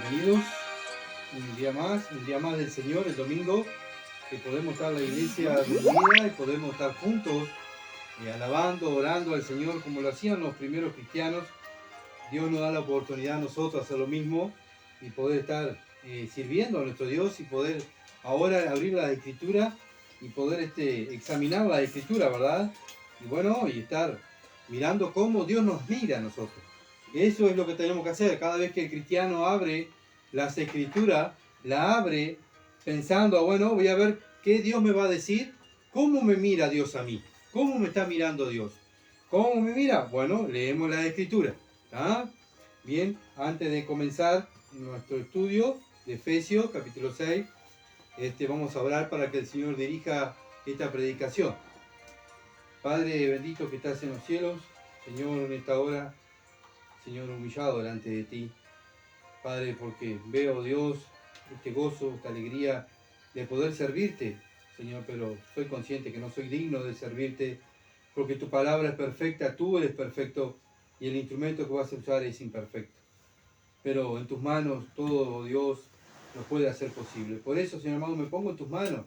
bienvenidos un día más del Señor, el domingo, que podemos estar en la iglesia reunida y podemos estar juntos, alabando, orando al Señor como lo hacían los primeros cristianos. Dios nos da la oportunidad a nosotros hacer lo mismo y poder estar sirviendo a nuestro Dios y poder ahora abrir la Escritura y poder examinar la Escritura, ¿verdad? Y bueno, y estar mirando cómo Dios nos mira a nosotros. Eso es lo que tenemos que hacer. Cada vez que el cristiano abre las Escrituras, la abre pensando, bueno, voy a ver qué Dios me va a decir, cómo me mira Dios a mí, cómo me está mirando Dios. ¿Cómo me mira? Bueno, leemos la Escritura. ¿Ah? Bien, antes de comenzar nuestro estudio de Efesios, capítulo 6, vamos a orar para que el Señor dirija esta predicación. Padre bendito que estás en los cielos, Señor, en esta hora, Señor, humillado delante de ti. Padre, porque veo, Dios, este gozo, esta alegría de poder servirte, Señor, pero soy consciente que no soy digno de servirte, porque tu palabra es perfecta, tú eres perfecto, y el instrumento que vas a usar es imperfecto. Pero en tus manos todo, Dios, lo puede hacer posible. Por eso, Señor amado, me pongo en tus manos,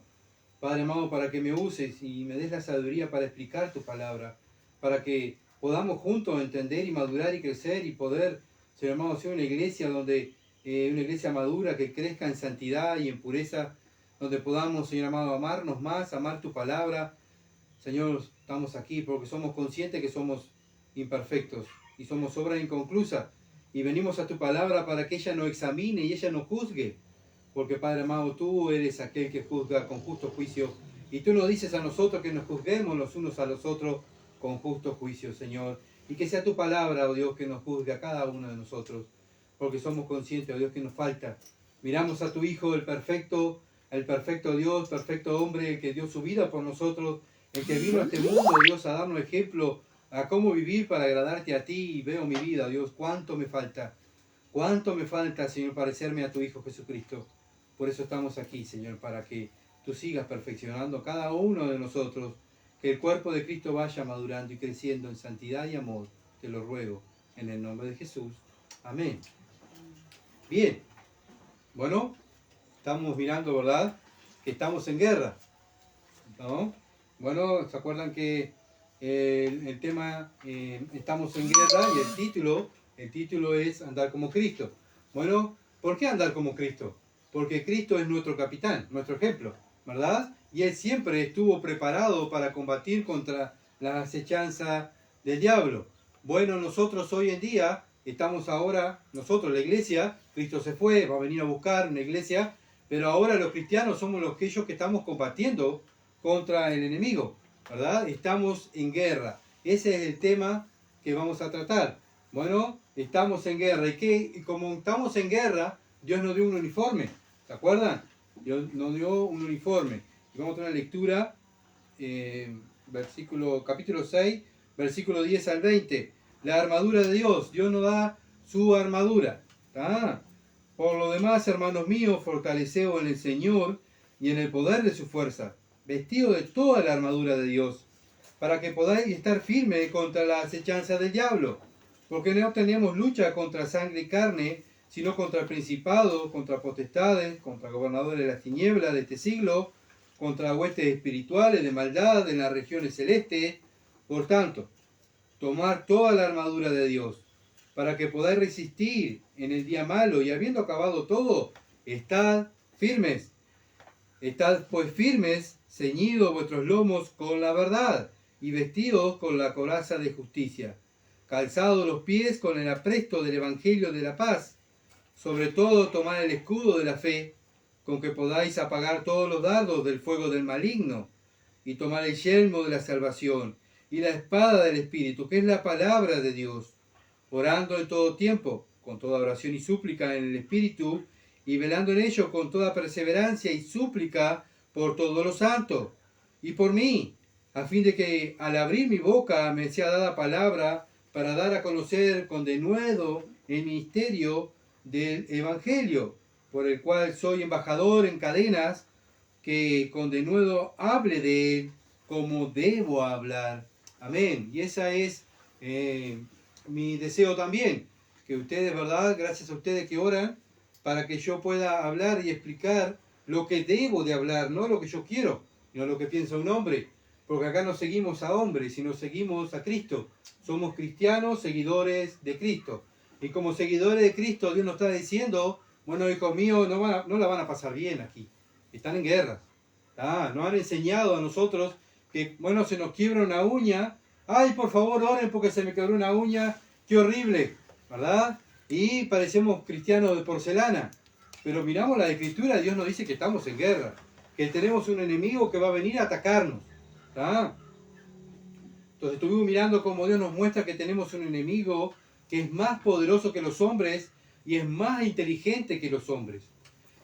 Padre amado, para que me uses y me des la sabiduría para explicar tu palabra, para que podamos juntos entender y madurar y crecer y poder, Señor amado, ser una iglesia donde una iglesia madura que crezca en santidad y en pureza, donde podamos, Señor amado, amarnos más, amar tu palabra. Señor, estamos aquí porque somos conscientes que somos imperfectos y somos obra inconclusa y venimos a tu palabra para que ella nos examine y ella nos juzgue, porque Padre amado, tú eres aquel que juzga con justo juicio y tú nos dices a nosotros que nos juzguemos los unos a los otros con justo juicio, Señor, y que sea tu palabra, oh Dios, que nos juzgue a cada uno de nosotros, porque somos conscientes, oh Dios, que nos falta. Miramos a tu Hijo, el perfecto Dios, perfecto hombre, que dio su vida por nosotros, el que vino a este mundo, Dios, a darnos ejemplo a cómo vivir para agradarte a ti, y veo mi vida, Dios, cuánto me falta, Señor, parecerme a tu Hijo Jesucristo. Por eso estamos aquí, Señor, para que tú sigas perfeccionando cada uno de nosotros, que el cuerpo de Cristo vaya madurando y creciendo en santidad y amor. Te lo ruego, en el nombre de Jesús. Amén. Bien, bueno, estamos mirando, ¿verdad?, que estamos en guerra, ¿no? Bueno, ¿se acuerdan que el tema, estamos en guerra, y el título es andar como Cristo? Bueno, ¿por qué andar como Cristo? Porque Cristo es nuestro capitán, nuestro ejemplo, ¿verdad? Y Él siempre estuvo preparado para combatir contra la acechanza del diablo. Bueno, nosotros hoy en día estamos ahora, nosotros, la iglesia, Cristo se fue, va a venir a buscar una iglesia, pero ahora los cristianos somos aquellos que estamos combatiendo contra el enemigo, ¿verdad? Estamos en guerra. Ese es el tema que vamos a tratar. Bueno, estamos en guerra. Y como estamos en guerra, Dios nos dio un uniforme. ¿Se acuerdan? Dios nos dio un uniforme. Y vamos a tener una lectura, capítulo 6, versículo 10 al 20. La armadura de Dios. Dios nos da su armadura. ¿Tá? Por lo demás, hermanos míos, fortaleceos en el Señor y en el poder de su fuerza, vestido de toda la armadura de Dios, para que podáis estar firmes contra la acechanza del diablo, porque no tenemos lucha contra sangre y carne, sino contra principados, contra potestades, contra gobernadores de las tinieblas de este siglo, contra huestes espirituales de maldad en las regiones celestes. Por tanto, tomar toda la armadura de Dios, para que podáis resistir en el día malo, y habiendo acabado todo, estad firmes. Estad pues firmes, ceñidos vuestros lomos con la verdad, y vestidos con la coraza de justicia, calzados los pies con el apresto del evangelio de la paz. Sobre todo tomad el escudo de la fe, con que podáis apagar todos los dardos del fuego del maligno, y tomar el yelmo de la salvación, y la espada del Espíritu, que es la palabra de Dios, orando en todo tiempo, con toda oración y súplica en el Espíritu, y velando en ello con toda perseverancia y súplica por todos los santos, y por mí, a fin de que al abrir mi boca me sea dada palabra para dar a conocer con denuedo el ministerio del Evangelio, por el cual soy embajador en cadenas, que con denuedo hable de él como debo hablar. Amén. Y esa es mi deseo también, que ustedes, ¿verdad?, gracias a ustedes que oran, para que yo pueda hablar y explicar lo que debo de hablar, no lo que yo quiero, sino lo que piensa un hombre. Porque acá no seguimos a hombres, sino seguimos a Cristo. Somos cristianos, seguidores de Cristo. Y como seguidores de Cristo, Dios nos está diciendo, bueno, hijos míos, no la van a pasar bien aquí. Están en guerra. Nos han enseñado a nosotros que, bueno, se nos quiebra una uña. Ay, por favor, oren porque se me quebró una uña. Qué horrible, ¿verdad? Y parecemos cristianos de porcelana. Pero miramos la Escritura, Dios nos dice que estamos en guerra. Que tenemos un enemigo que va a venir a atacarnos. ¿Tá? Entonces estuvimos mirando cómo Dios nos muestra que tenemos un enemigo que es más poderoso que los hombres y es más inteligente que los hombres.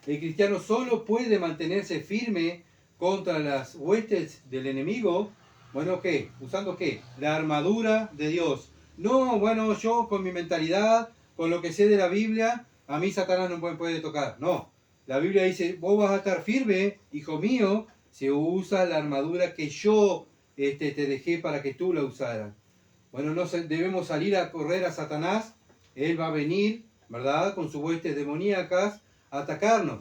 El cristiano solo puede mantenerse firme contra las huestes del enemigo. Bueno, ¿qué? ¿Usando qué? La armadura de Dios. No, bueno, yo con mi mentalidad, con lo que sé de la Biblia, a mí Satanás no me puede tocar. No, la Biblia dice, vos vas a estar firme, hijo mío, si usas la armadura que yo te dejé para que tú la usaras. Bueno, no debemos salir a correr a Satanás. Él va a venir, ¿verdad? Con sus huestes demoníacas a atacarnos.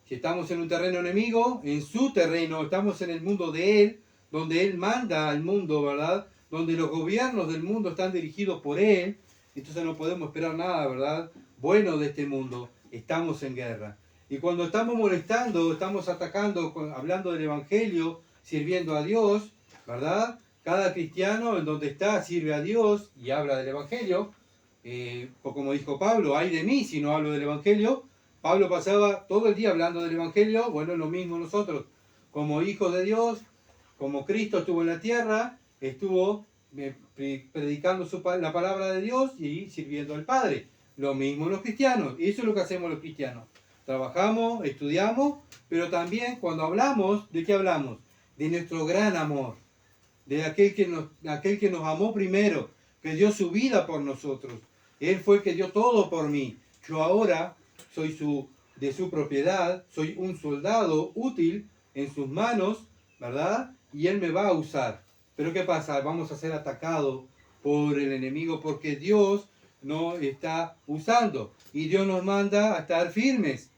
Si estamos en un terreno enemigo, en su terreno, estamos en el mundo de Él, donde Él manda al mundo, ¿verdad? Donde los gobiernos del mundo están dirigidos por Él. Entonces no podemos esperar nada, ¿verdad? Bueno de este mundo. Estamos en guerra. Y cuando estamos molestando, estamos atacando, hablando del Evangelio, sirviendo a Dios, ¿verdad? Cada cristiano en donde está sirve a Dios y habla del Evangelio. O como dijo Pablo, ay de mí si no hablo del Evangelio. Pablo pasaba todo el día hablando del Evangelio. Bueno, lo mismo nosotros. Como hijos de Dios, como Cristo estuvo en la tierra, estuvo predicando la palabra de Dios y sirviendo al Padre. Lo mismo los cristianos. Y eso es lo que hacemos los cristianos. Trabajamos, estudiamos, pero también cuando hablamos, ¿de qué hablamos? De nuestro gran amor. De aquel que nos amó primero, que dio su vida por nosotros. Él fue el que dio todo por mí. Yo ahora soy de su propiedad, soy un soldado útil en sus manos, ¿verdad? Y Él me va a usar. Pero ¿qué pasa? Vamos a ser atacados por el enemigo porque Dios nos está usando. Y Dios nos manda a estar firmes.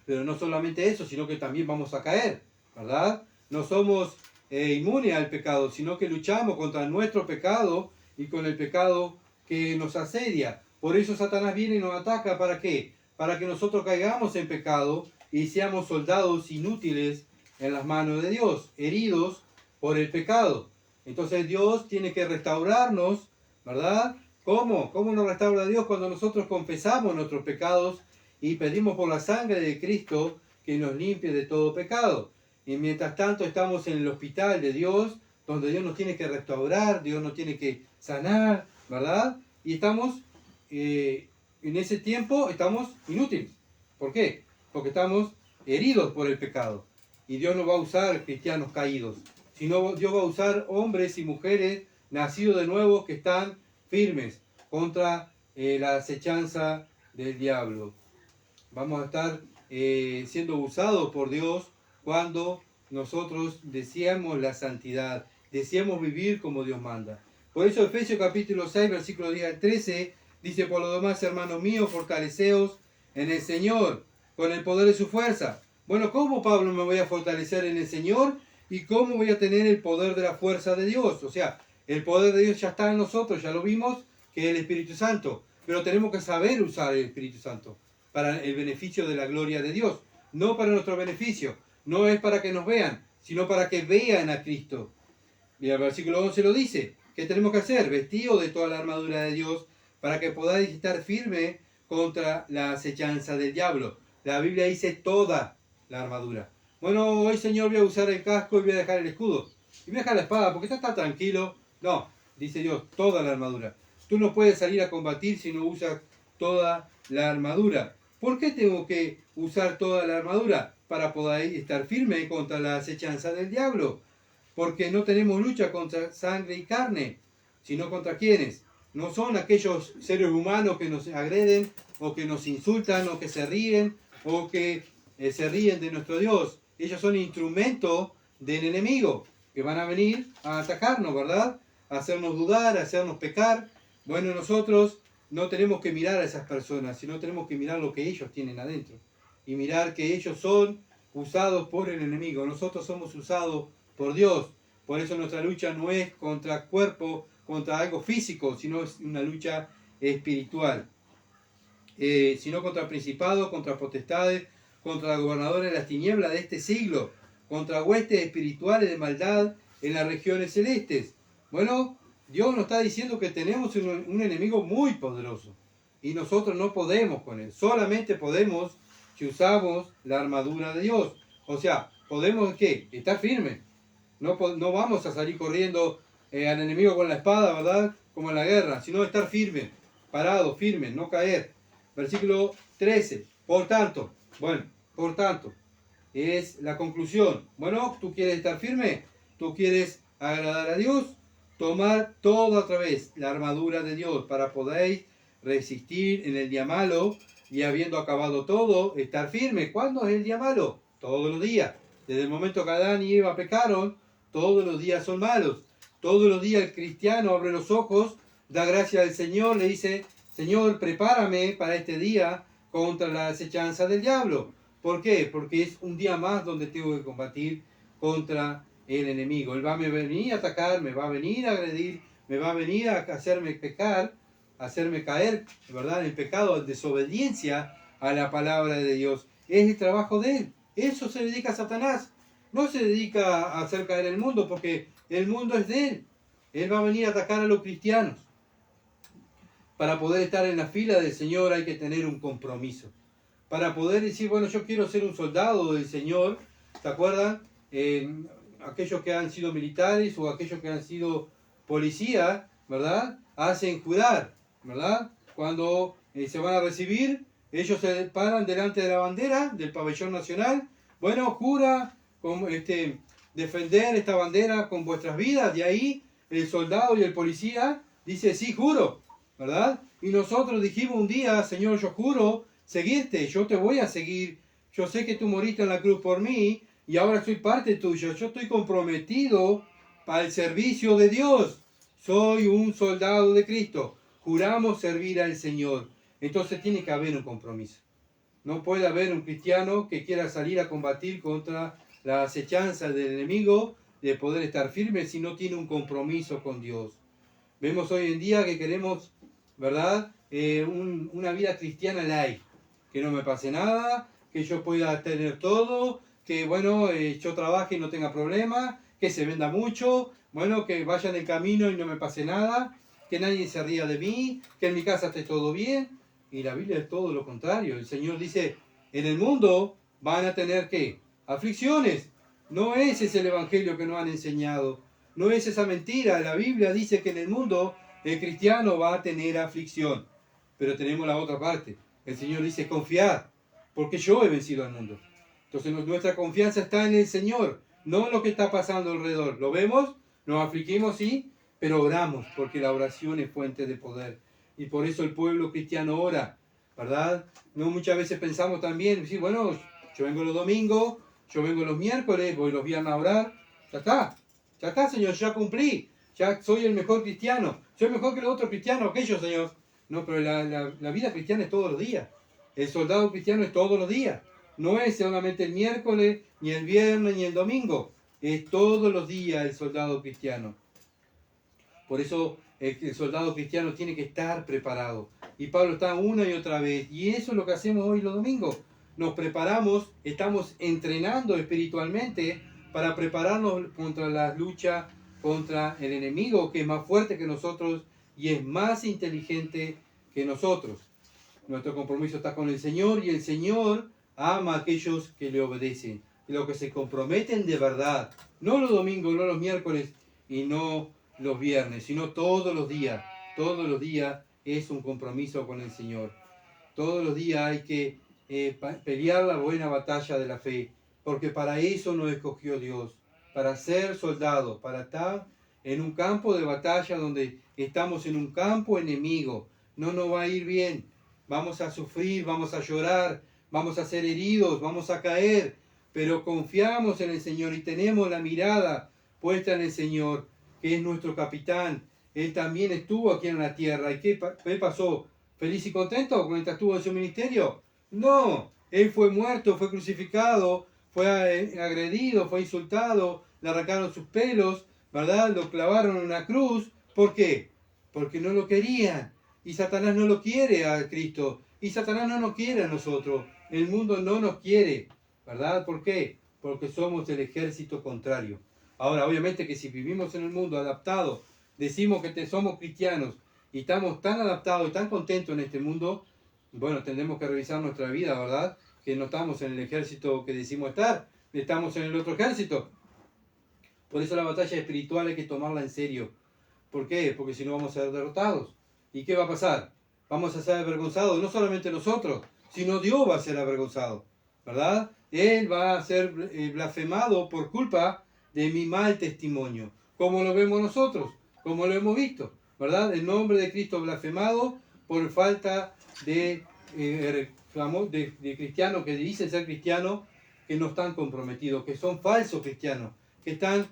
Pero no solamente eso, sino que también vamos a caer, ¿verdad? No somos inmunes al pecado, sino que luchamos contra nuestro pecado y con el pecado que nos asedia. Por eso Satanás viene y nos ataca, ¿para qué? Para que nosotros caigamos en pecado y seamos soldados inútiles en las manos de Dios, heridos por el pecado. Entonces Dios tiene que restaurarnos, ¿verdad? ¿Cómo? ¿Cómo nos restaura Dios? Cuando nosotros confesamos nuestros pecados y pedimos por la sangre de Cristo que nos limpie de todo pecado. Y mientras tanto estamos en el hospital de Dios, donde Dios nos tiene que restaurar, Dios nos tiene que sanar, ¿verdad? Y estamos, en ese tiempo, estamos inútiles. ¿Por qué? Porque estamos heridos por el pecado. Y Dios no va a usar cristianos caídos, sino Dios va a usar hombres y mujeres nacidos de nuevo que están firmes contra la acechanza del diablo. Vamos a estar siendo usados por Dios cuando nosotros deseamos la santidad, deseamos vivir como Dios manda. Por eso Efesios capítulo 6, versículo 10 al 13, dice, por lo demás, hermanos míos, fortaleceos en el Señor, con el poder de su fuerza. Bueno, ¿cómo, Pablo, me voy a fortalecer en el Señor? ¿Y cómo voy a tener el poder de la fuerza de Dios? O sea, el poder de Dios ya está en nosotros, ya lo vimos, que es el Espíritu Santo. Pero tenemos que saber usar el Espíritu Santo para el beneficio de la gloria de Dios. No para nuestro beneficio. No es para que nos vean, sino para que vean a Cristo. Y el versículo 11 lo dice. ¿Qué tenemos que hacer? Vestidos de toda la armadura de Dios para que podáis estar firmes contra la acechanza del diablo. La Biblia dice toda la armadura. Bueno, hoy, Señor, voy a usar el casco y voy a dejar el escudo. Y voy a dejar la espada porque está tranquilo. No, dice Dios, toda la armadura. Tú no puedes salir a combatir si no usas toda la armadura. ¿Por qué tengo que usar toda la armadura? Para poder estar firme contra la acechanza del diablo. Porque no tenemos lucha contra sangre y carne, sino contra quienes. No son aquellos seres humanos que nos agreden, o que nos insultan, o que se ríen, o que se ríen de nuestro Dios. Ellos son instrumentos del enemigo, que van a venir a atacarnos, ¿verdad? A hacernos dudar, a hacernos pecar. Bueno, nosotros no tenemos que mirar a esas personas, sino tenemos que mirar lo que ellos tienen adentro. Y mirar que ellos son usados por el enemigo. Nosotros somos usados por Dios. Por eso nuestra lucha no es contra cuerpo, contra algo físico, sino es una lucha espiritual. Sino contra principados, contra potestades, contra gobernadores de las tinieblas de este siglo, contra huestes espirituales de maldad en las regiones celestes. Bueno, Dios nos está diciendo que tenemos un enemigo muy poderoso y nosotros no podemos con él. Solamente podemos si usamos la armadura de Dios. O sea, podemos ¿qué? Estar firmes. No vamos a salir corriendo al enemigo con la espada, ¿verdad? Como en la guerra, sino estar firmes, parados, firmes, no caer. Versículo 13. Por tanto, es la conclusión. Bueno, tú quieres estar firme, tú quieres agradar a Dios, tomar todo otra vez la armadura de Dios para poder resistir en el día malo y habiendo acabado todo, estar firme. ¿Cuándo es el día malo? Todos los días. Desde el momento que Adán y Eva pecaron, todos los días son malos. Todos los días el cristiano abre los ojos, da gracias al Señor, le dice, Señor, prepárame para este día contra la acechanza del diablo. ¿Por qué? Porque es un día más donde tengo que combatir contra el enemigo. Él va a venir a atacar, me va a venir a agredir, me va a venir a hacerme pecar, hacerme caer, ¿verdad?, en pecado, en desobediencia a la palabra de Dios. Es el trabajo de él. Eso se dedica a Satanás. No se dedica a hacer caer el mundo, porque el mundo es de él. Él va a venir a atacar a los cristianos. Para poder estar en la fila del Señor hay que tener un compromiso. Para poder decir, bueno, yo quiero ser un soldado del Señor, ¿se acuerdan? Aquellos que han sido militares o aquellos que han sido policías, ¿verdad? Hacen jurar, ¿verdad? Cuando se van a recibir, ellos se paran delante de la bandera del pabellón nacional. Bueno, jura defender esta bandera con vuestras vidas. De ahí el soldado y el policía dice, sí, juro, ¿verdad? Y nosotros dijimos un día, Señor, yo juro seguirte, yo te voy a seguir. Yo sé que tú moriste en la cruz por mí y ahora soy parte tuya. Yo estoy comprometido para el servicio de Dios. Soy un soldado de Cristo. Juramos servir al Señor. Entonces tiene que haber un compromiso. No puede haber un cristiano que quiera salir a combatir contra la acechanza del enemigo, de poder estar firme si no tiene un compromiso con Dios. Vemos hoy en día que queremos, ¿verdad?, una vida cristiana light. Que no me pase nada, que yo pueda tener todo, que bueno, yo trabaje y no tenga problemas, que se venda mucho, bueno, que vaya en el camino y no me pase nada, que nadie se ría de mí, que en mi casa esté todo bien. Y la Biblia es todo lo contrario. El Señor dice, en el mundo van a tener ¿qué? Aflicciones. No ese es el evangelio que nos han enseñado. No es esa mentira. La Biblia dice que en el mundo el cristiano va a tener aflicción. Pero tenemos la otra parte. El Señor dice, confiad, porque yo he vencido al mundo. Entonces nuestra confianza está en el Señor, no en lo que está pasando alrededor. ¿Lo vemos? Nos afligimos, sí, pero oramos, porque la oración es fuente de poder. Y por eso el pueblo cristiano ora, ¿verdad? No muchas veces pensamos también, sí, bueno, yo vengo los domingos, yo vengo los miércoles, voy los viernes a orar. Ya está, Señor, ya cumplí. Ya soy el mejor cristiano. Soy mejor que los otros cristianos, aquellos, Señor. No, pero la vida cristiana es todos los días. El soldado cristiano es todos los días. No es solamente el miércoles, ni el viernes, ni el domingo. Es todos los días el soldado cristiano. Por eso el soldado cristiano tiene que estar preparado. Y Pablo está una y otra vez. Y eso es lo que hacemos hoy los domingos. Nos preparamos, estamos entrenando espiritualmente para prepararnos contra la lucha contra el enemigo, que es más fuerte que nosotros y es más inteligente que nosotros. Nuestro compromiso está con el Señor y el Señor ama a aquellos que le obedecen, los que se comprometen de verdad, no los domingos, no los miércoles y no los viernes, sino todos los días. Todos los días es un compromiso con el Señor. Todos los días hay que pelear la buena batalla de la fe, porque para eso nos escogió Dios, para ser soldados, para estar en un campo de batalla donde estamos en un campo enemigo. No nos va a ir bien, vamos a sufrir, vamos a llorar, vamos a ser heridos, vamos a caer, pero confiamos en el Señor y tenemos la mirada puesta en el Señor, que es nuestro capitán. Él también estuvo aquí en la tierra. ¿Y qué pasó? feliz y contento mientras estuvo en su ministerio? No, él fue muerto, fue crucificado, fue agredido, fue insultado, le arrancaron sus pelos, ¿verdad? Lo clavaron en una cruz. ¿Por qué? Porque no lo querían. Y Satanás no lo quiere a Cristo. Y Satanás no nos quiere a nosotros. El mundo no nos quiere, ¿verdad? ¿Por qué? Porque somos el ejército contrario. Ahora, obviamente que si vivimos en el mundo adaptados, decimos que somos cristianos y estamos tan adaptados y tan contentos en este mundo, bueno, tendremos que revisar nuestra vida, ¿verdad? Que no estamos en el ejército que decimos estar, estamos en el otro ejército. Por eso la batalla espiritual hay que tomarla en serio. ¿Por qué? Porque si no vamos a ser derrotados. ¿Y qué va a pasar? Vamos a ser avergonzados, no solamente nosotros, sino Dios va a ser avergonzado, ¿verdad? Él va a ser blasfemado por culpa de mi mal testimonio, como lo vemos nosotros, como lo hemos visto, ¿verdad? El nombre de Cristo blasfemado por falta de cristianos que dicen ser cristianos, que no están comprometidos, que son falsos cristianos, que están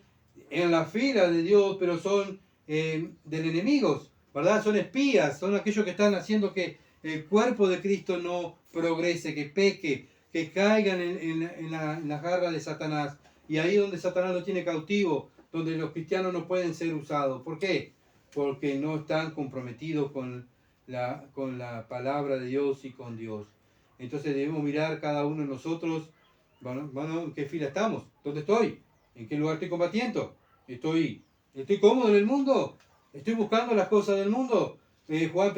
en la fila de Dios, pero son del enemigos, ¿verdad? Son espías, son aquellos que están haciendo que el cuerpo de Cristo no progrese, que peque, que caigan en la garra de Satanás. Y ahí donde Satanás lo tiene cautivo, donde los cristianos no pueden ser usados. ¿Por qué? Porque no están comprometidos con la palabra de Dios y con Dios. Entonces debemos mirar cada uno de nosotros, bueno, ¿en qué fila estamos? ¿Dónde estoy? ¿En qué lugar estoy combatiendo? ¿Estoy cómodo en el mundo? ¿Estoy buscando las cosas del mundo? Juan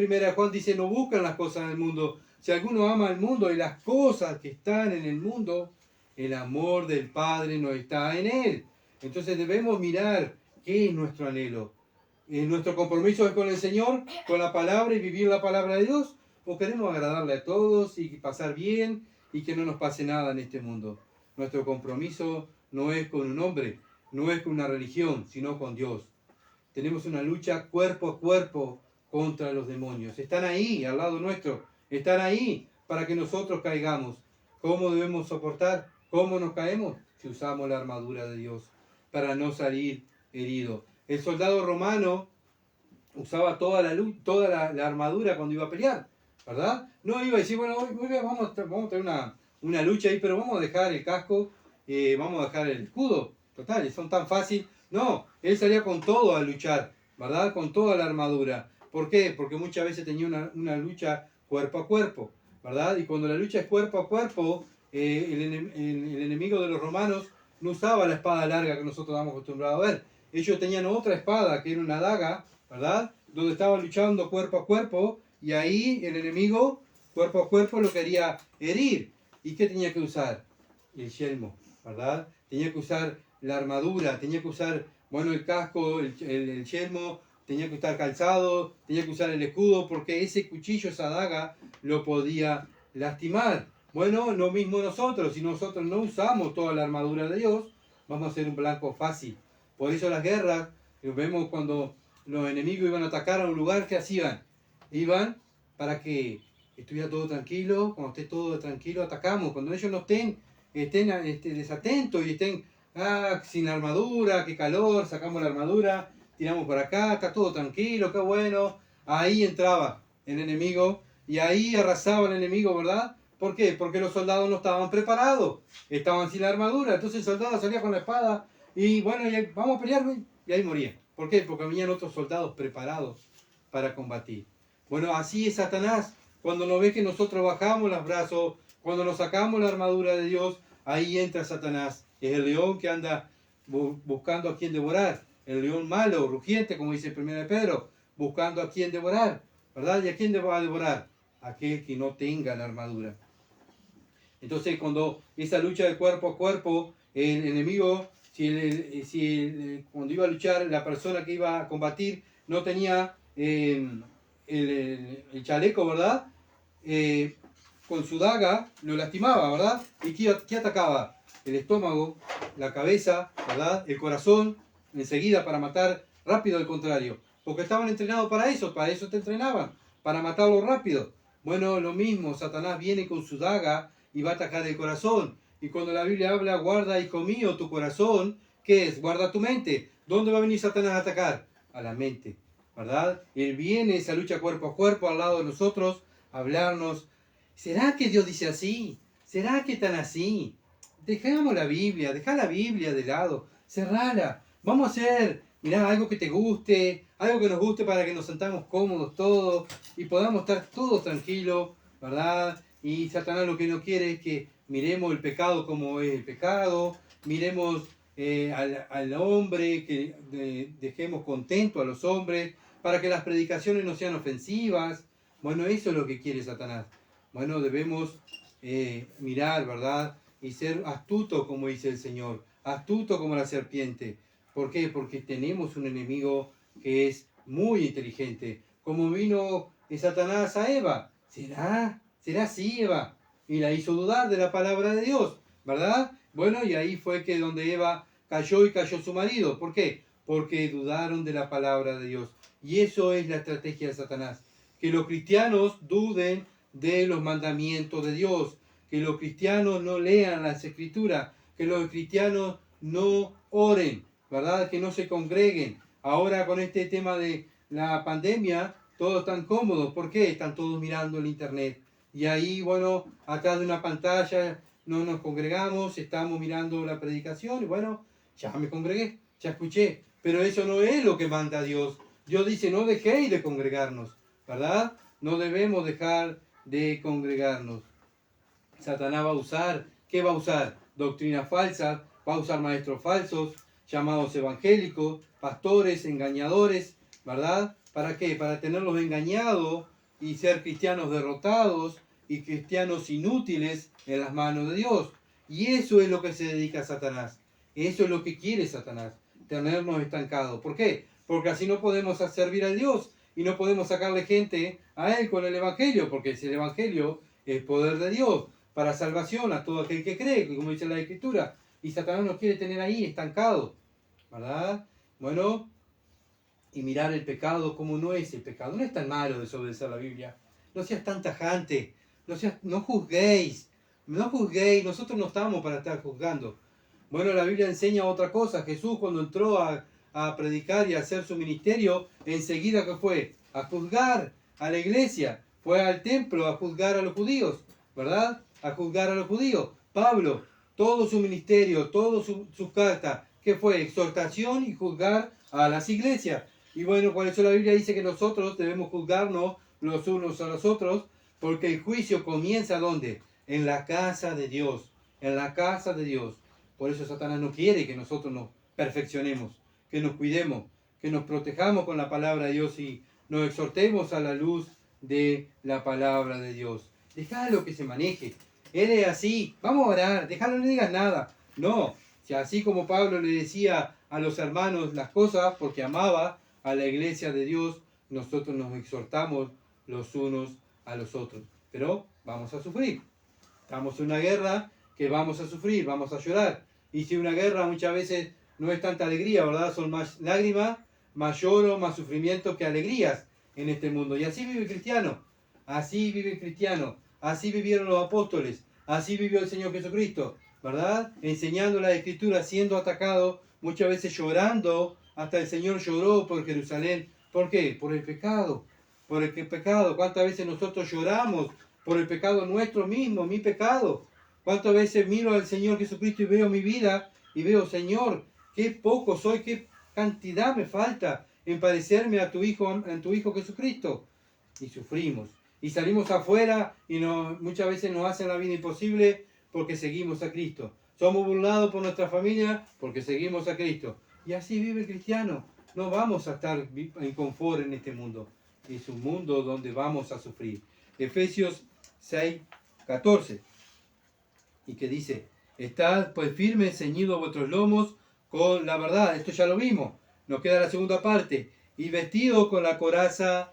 dice, no buscan las cosas del mundo. Si alguno ama al mundo y las cosas que están en el mundo, el amor del Padre no está en él. Entonces debemos mirar qué es nuestro anhelo. ¿Nuestro compromiso es con el Señor, con la palabra y vivir la palabra de Dios? ¿O queremos agradarle a todos y pasar bien y que no nos pase nada en este mundo? Nuestro compromiso no es con un hombre, no es con una religión, sino con Dios. Tenemos una lucha cuerpo a cuerpo contra los demonios. Están ahí, al lado nuestro. Están ahí para que nosotros caigamos. ¿Cómo debemos soportar? ¿Cómo nos caemos? Si usamos la armadura de Dios para no salir herido. El soldado romano usaba toda la armadura cuando iba a pelear, ¿verdad? No iba a decir, bueno, muy bien, vamos a tener una lucha ahí, pero vamos a dejar el casco, vamos a dejar el escudo. Total, son tan fácil. No, él salía con todo a luchar, ¿verdad? Con toda la armadura. ¿Por qué? Porque muchas veces tenía una lucha cuerpo a cuerpo, ¿verdad? Y cuando la lucha es cuerpo a cuerpo, el enemigo de los romanos no usaba la espada larga que nosotros estamos acostumbrados a ver. Ellos tenían otra espada, que era una daga, ¿verdad? Donde estaban luchando cuerpo a cuerpo, y ahí el enemigo, cuerpo a cuerpo, lo quería herir. ¿Y qué tenía que usar? El yelmo, ¿verdad? Tenía que usar la armadura, tenía que usar, bueno, el casco, el yelmo, tenía que estar calzado, tenía que usar el escudo, porque ese cuchillo, esa daga, lo podía lastimar. Bueno, lo mismo nosotros, si nosotros no usamos toda la armadura de Dios, vamos a ser un blanco fácil. Por eso las guerras, vemos cuando los enemigos iban a atacar a un lugar, ¿qué hacían? Iban para que estuviera todo tranquilo, cuando esté todo tranquilo atacamos, cuando ellos no estén desatentos y estén sin armadura, qué calor, sacamos la armadura, tiramos por acá, está todo tranquilo, qué bueno, ahí entraba el enemigo y ahí arrasaba el enemigo, ¿verdad? ¿Por qué? Porque los soldados no estaban preparados, estaban sin la armadura, entonces el soldado salía con la espada y bueno, vamos a pelear, y ahí moría. ¿Por qué? Porque venían otros soldados preparados para combatir. Bueno, así es Satanás. Cuando nos ve que nosotros bajamos los brazos, cuando nos sacamos la armadura de Dios, ahí entra Satanás. Es el león que anda buscando a quien devorar. El león malo, rugiente, como dice 1 Pedro, buscando a quien devorar. ¿Verdad? ¿Y a quién va a devorar? Aquel que no tenga la armadura. Entonces, cuando esa lucha de cuerpo a cuerpo, el enemigo, cuando iba a luchar, la persona que iba a combatir no tenía el chaleco, ¿verdad? Con su daga lo lastimaba, ¿verdad? ¿Y qué atacaba? El estómago, la cabeza, ¿verdad? El corazón, enseguida para matar rápido al contrario. Porque estaban entrenados para eso te entrenaban, para matarlo rápido. Bueno, lo mismo, Satanás viene con su daga y va a atacar el corazón. Y cuando la Biblia habla, guarda, hijo mío, tu corazón, ¿qué es? Guarda tu mente. ¿Dónde va a venir Satanás a atacar? A la mente. ¿verdad? Él viene, esa lucha cuerpo a cuerpo al lado de nosotros, a hablarnos. ¿Será que Dios dice así? ¿Será que tan así? Dejamos la Biblia, dejá la Biblia de lado, cerrala. Vamos a hacer, mirá, algo que te guste, algo que nos guste para que nos sentamos cómodos todos y podamos estar todos tranquilos, ¿verdad? Y Satanás lo que no quiere es que miremos el pecado como es el pecado, miremos al hombre, que dejemos contento a los hombres, para que las predicaciones no sean ofensivas. Bueno, eso es lo que quiere Satanás. Bueno, debemos mirar, ¿verdad? Y ser astuto, como dice el Señor, astuto como la serpiente. ¿Por qué? Porque tenemos un enemigo que es muy inteligente. Como vino Satanás a Eva. ¿Será? ¿Será así, Eva? Y la hizo dudar de la palabra de Dios, ¿verdad? Bueno, y ahí fue que donde Eva cayó y cayó su marido. ¿Por qué? Porque dudaron de la palabra de Dios. Y eso es la estrategia de Satanás. Que los cristianos duden de los mandamientos de Dios, que los cristianos no lean las escrituras, que los cristianos no oren, ¿verdad? Que no se congreguen. Ahora con este tema de la pandemia, todos están cómodos. ¿Por qué? Están todos mirando el internet. Y ahí, bueno, atrás de una pantalla no nos congregamos, estamos mirando la predicación y bueno, ya me congregué, ya escuché. Pero eso no es lo que manda Dios. Dios dice, no dejéis de congregarnos, ¿verdad? No debemos dejar de congregarnos. Satanás va a usar, ¿qué va a usar? Doctrinas falsas, va a usar maestros falsos, llamados evangélicos, pastores, engañadores, ¿verdad? ¿Para qué? Para tenerlos engañados y ser cristianos derrotados y cristianos inútiles en las manos de Dios. Y eso es lo que se dedica a Satanás. Eso es lo que quiere Satanás, tenernos estancados. ¿Por qué? Porque así no podemos servir a Dios y no podemos sacarle gente a Él con el Evangelio, porque si el Evangelio es poder de Dios para salvación a todo aquel que cree, como dice la Escritura, y Satanás nos quiere tener ahí estancados, ¿verdad? Bueno, y mirar el pecado como no es el pecado. No es tan malo desobedecer la Biblia. No seas tan tajante, no juzguéis, no juzguéis, nosotros no estamos para estar juzgando. Bueno, la Biblia enseña otra cosa. Jesús cuando entró a predicar y a hacer su ministerio, enseguida que fue a juzgar a la iglesia, fue al templo a juzgar a los judíos, ¿verdad? A juzgar a los judíos. Pablo, todo su ministerio, todas sus cartas, que fue exhortación y juzgar a las iglesias. Y bueno, por eso la Biblia dice que nosotros debemos juzgarnos los unos a los otros, porque el juicio comienza ¿dónde? En la casa de Dios, en la casa de Dios. Por eso Satanás no quiere que nosotros nos perfeccionemos, que nos cuidemos, que nos protejamos con la palabra de Dios y nos exhortemos a la luz de la palabra de Dios. Déjalo que se maneje. Él es así. Vamos a orar. Déjalo, no le digas nada. No. Si así como Pablo le decía a los hermanos las cosas porque amaba a la iglesia de Dios, nosotros nos exhortamos los unos a los otros. Pero vamos a sufrir. Estamos en una guerra que vamos a sufrir, vamos a llorar. Y si una guerra muchas veces no es tanta alegría, ¿verdad? Son más lágrimas, más lloro, más sufrimiento que alegrías en este mundo. Y así vive el cristiano. Así vive el cristiano. Así vivieron los apóstoles. Así vivió el Señor Jesucristo, ¿verdad? Enseñando la Escritura, siendo atacado, muchas veces llorando. Hasta el Señor lloró por Jerusalén. ¿Por qué? Por el pecado. Por el pecado. ¿Cuántas veces nosotros lloramos por el pecado nuestro mismo, mi pecado? ¿Cuántas veces miro al Señor Jesucristo y veo mi vida y veo, Señor, qué poco soy, qué cantidad me falta en parecerme a tu Hijo Jesucristo? Y sufrimos. Y salimos afuera y muchas veces nos hacen la vida imposible porque seguimos a Cristo. Somos burlados por nuestra familia porque seguimos a Cristo. Y así vive el cristiano. No vamos a estar en confort en este mundo. Es un mundo donde vamos a sufrir. Efesios 6:14. Y que dice, estad pues firmes, ceñidos vuestros lomos con la verdad. Esto ya lo vimos. Nos queda la segunda parte. Y vestidos con la coraza,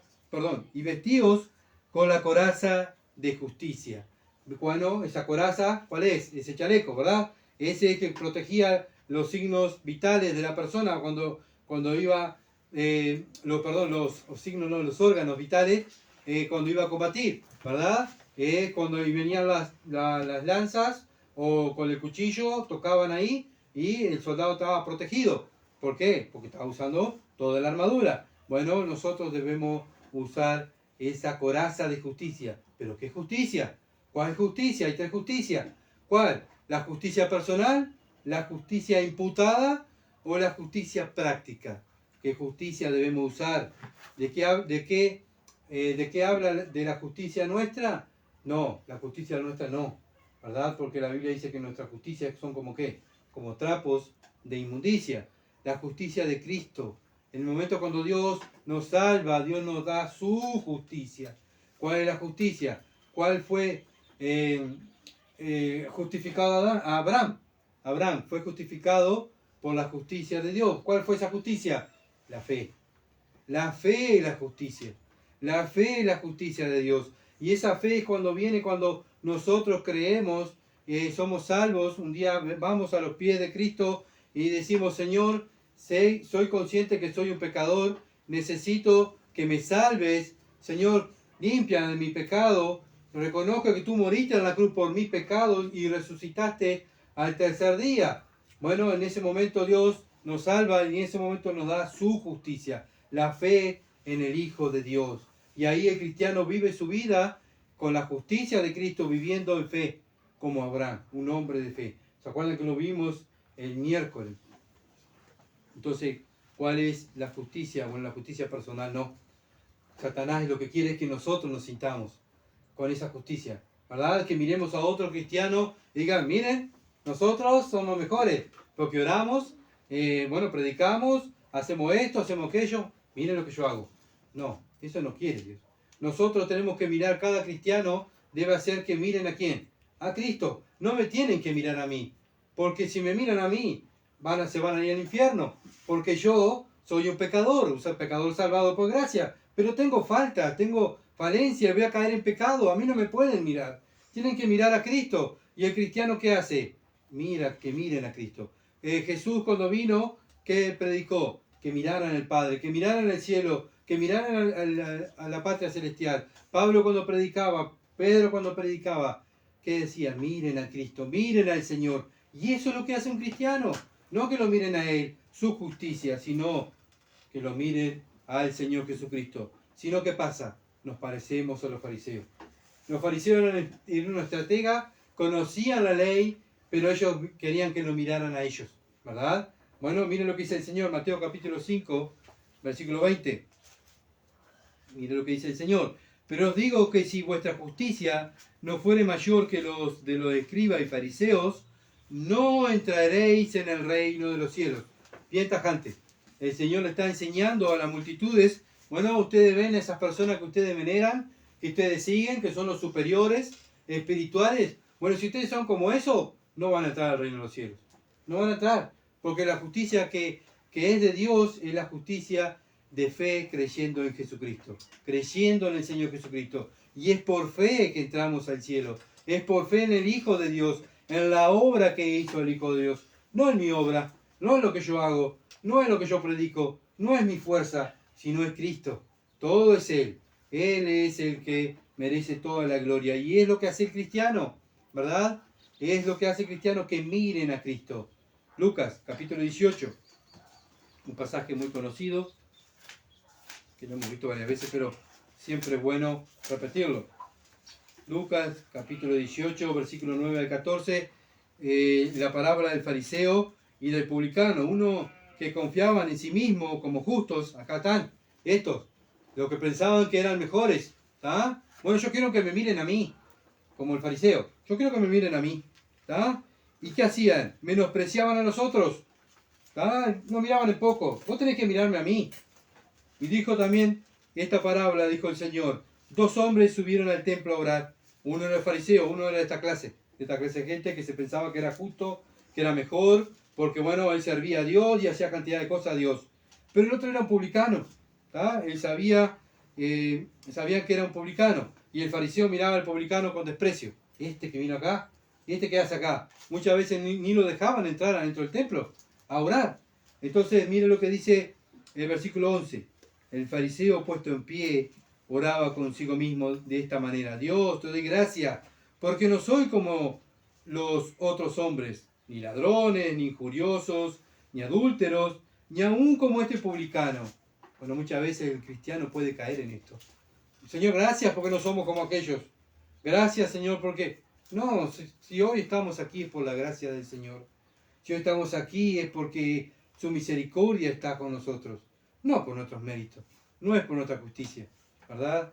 y vestidos con la coraza de justicia. Bueno, esa coraza, ¿cuál es? Ese chaleco, ¿verdad? Ese que protegía los signos vitales de la persona cuando iba, los órganos vitales, cuando iba a combatir, ¿verdad? Cuando venían las lanzas o con el cuchillo, tocaban ahí y el soldado estaba protegido. ¿Por qué? Porque estaba usando toda la armadura. Bueno, nosotros debemos usar esa coraza de justicia. ¿Pero qué justicia? ¿Cuál justicia? Hay tres justicias. ¿Cuál? ¿La justicia personal? ¿La justicia imputada? ¿O la justicia práctica? ¿Qué justicia debemos usar? ¿De qué habla de la justicia nuestra? No, la justicia nuestra no, ¿verdad? Porque la Biblia dice que nuestras justicias son como ¿qué? Como trapos de inmundicia. La justicia de Cristo. En el momento cuando Dios nos salva, Dios nos da su justicia. ¿Cuál es la justicia? ¿Cuál fue justificado a Abraham? Abraham fue justificado por la justicia de Dios. ¿Cuál fue esa justicia? La fe. La fe es la justicia. La fe es la justicia de Dios. Y esa fe es cuando viene, cuando nosotros creemos, somos salvos, un día vamos a los pies de Cristo y decimos, Señor, soy consciente que soy un pecador, necesito que me salves, Señor, limpia de mi pecado, reconozco que tú moriste en la cruz por mis pecados y resucitaste al tercer día. Bueno, en ese momento Dios nos salva y en ese momento nos da su justicia, la fe en el Hijo de Dios. Y ahí el cristiano vive su vida con la justicia de Cristo, viviendo en fe, como Abraham, un hombre de fe. ¿Se acuerdan que lo vimos el miércoles? Entonces, ¿cuál es la justicia? Bueno, la justicia personal no. Satanás lo que quiere es que nosotros nos sintamos con esa justicia, ¿verdad? Que miremos a otro cristiano y digan, miren, nosotros somos mejores, porque oramos, predicamos, hacemos esto, hacemos aquello, miren lo que yo hago. No, eso no quiere Dios. Nosotros tenemos que mirar, cada cristiano debe hacer que miren ¿a quién? A Cristo. No me tienen que mirar a mí, porque si me miran a mí, se van a ir al infierno, porque yo soy un pecador salvado por gracia, pero tengo falta, tengo falencia, voy a caer en pecado, a mí no me pueden mirar. Tienen que mirar a Cristo. ¿Y el cristiano qué hace? Que miren a Cristo. Jesús cuando vino, ¿qué predicó? Que miraran al Padre, que miraran al cielo, que miraran a la patria celestial. Pablo cuando predicaba, Pedro cuando predicaba, ¿qué decía? Miren a Cristo, miren al Señor. Y eso es lo que hace un cristiano. No que lo miren a Él, su justicia, sino que lo miren al Señor Jesucristo. Sino, ¿qué pasa? Nos parecemos a los fariseos. Los fariseos eran una estratega, conocían la ley, pero ellos querían que lo miraran a ellos, ¿verdad? Bueno, miren lo que dice el Señor, Mateo capítulo 5, versículo 20. Miren lo que dice el Señor. Pero os digo que si vuestra justicia no fuere mayor que los de los escribas y fariseos, no entraréis en el reino de los cielos. Bien tajante. El Señor le está enseñando a las multitudes. Bueno, ustedes ven a esas personas que ustedes veneran, que ustedes siguen, que son los superiores espirituales. Bueno, si ustedes son como eso, no van a entrar al reino de los cielos. No van a entrar. Porque la justicia que es de Dios es la justicia de fe creyendo en Jesucristo. Creyendo en el Señor Jesucristo. Y es por fe que entramos al cielo. Es por fe en el Hijo de Dios. En la obra que hizo el Hijo de Dios. No en mi obra. No en lo que yo hago. No en lo que yo predico. No es mi fuerza. Sino es Cristo. Todo es Él. Él es el que merece toda la gloria. Y es lo que hace el cristiano. ¿Verdad? Es lo que hace el cristiano, que miren a Cristo. Lucas, capítulo 18. Un pasaje muy conocido, que lo hemos visto varias veces, pero siempre es bueno repetirlo. Lucas, capítulo 18, versículo 9 al 14. La parábola del fariseo y del publicano. Uno que confiaban en sí mismo como justos. Acá están estos, los que pensaban que eran mejores. ¿Tá? Bueno, yo quiero que me miren a mí, como el fariseo. Yo quiero que me miren a mí. ¿Tá? ¿Y qué hacían? Menospreciaban a los otros. ¿Tá? No miraban en poco. Vos tenés que mirarme a mí. Y dijo también esta parábola, dijo el Señor. 2 hombres subieron al templo a orar. Uno era el fariseo, uno era de esta clase de gente que se pensaba que era justo, que era mejor, porque bueno, él servía a Dios y hacía cantidad de cosas a Dios. Pero el otro era un publicano. ¿Tá? Él sabía que era un publicano. Y el fariseo miraba al publicano con desprecio. Este que vino acá, este que hace acá. Muchas veces ni lo dejaban entrar adentro del templo a orar. Entonces, mire lo que dice el versículo 11. El fariseo puesto en pie oraba consigo mismo de esta manera. Dios, te doy gracias, porque no soy como los otros hombres, ni ladrones, ni injuriosos, ni adúlteros, ni aún como este publicano. Bueno, muchas veces el cristiano puede caer en esto. Señor, gracias porque no somos como aquellos. Gracias, Señor, porque... No, si hoy estamos aquí es por la gracia del Señor. Si hoy estamos aquí es porque su misericordia está con nosotros. No por nuestros méritos. No es por nuestra justicia. ¿Verdad?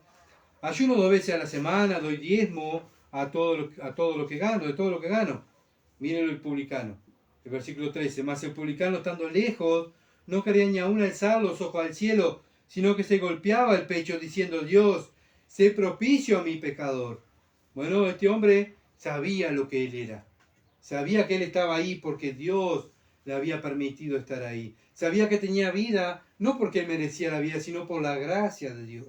Ayuno 2 veces a la semana, doy diezmo a todo lo que gano, de todo lo que gano. Mírenlo el publicano. El versículo 13. Mas el publicano, estando lejos, no quería ni aún alzar los ojos al cielo, sino que se golpeaba el pecho diciendo: Dios, sé propicio a mi pecador. Bueno, este hombre sabía lo que él era. Sabía que él estaba ahí porque Dios le había permitido estar ahí. Sabía que tenía vida, no porque él merecía la vida, sino por la gracia de Dios.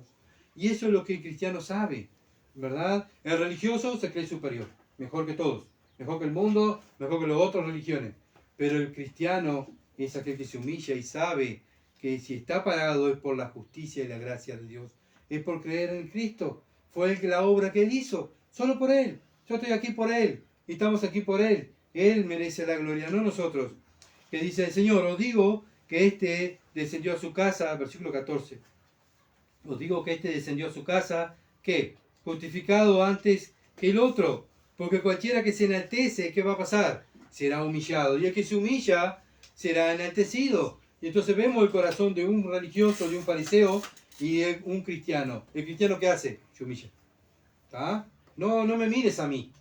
Y eso es lo que el cristiano sabe, ¿verdad? El religioso se cree superior, mejor que todos, mejor que el mundo, mejor que las otras religiones. Pero el cristiano es aquel que se humilla y sabe que si está parado es por la justicia y la gracia de Dios. Es por creer en Cristo. Fue la obra que él hizo, solo por él. Yo estoy aquí por él. Y estamos aquí por él. Él merece la gloria, no nosotros. Que dice el Señor: os digo que este descendió a su casa, versículo 14. Os digo que este descendió a su casa, ¿qué? Justificado antes que el otro. Porque cualquiera que se enaltece, ¿qué va a pasar? Será humillado. Y el que se humilla, será enaltecido. Y entonces vemos el corazón de un religioso, de un fariseo y de un cristiano. ¿El cristiano qué hace? Se humilla. ¿Está? No me mires a mí.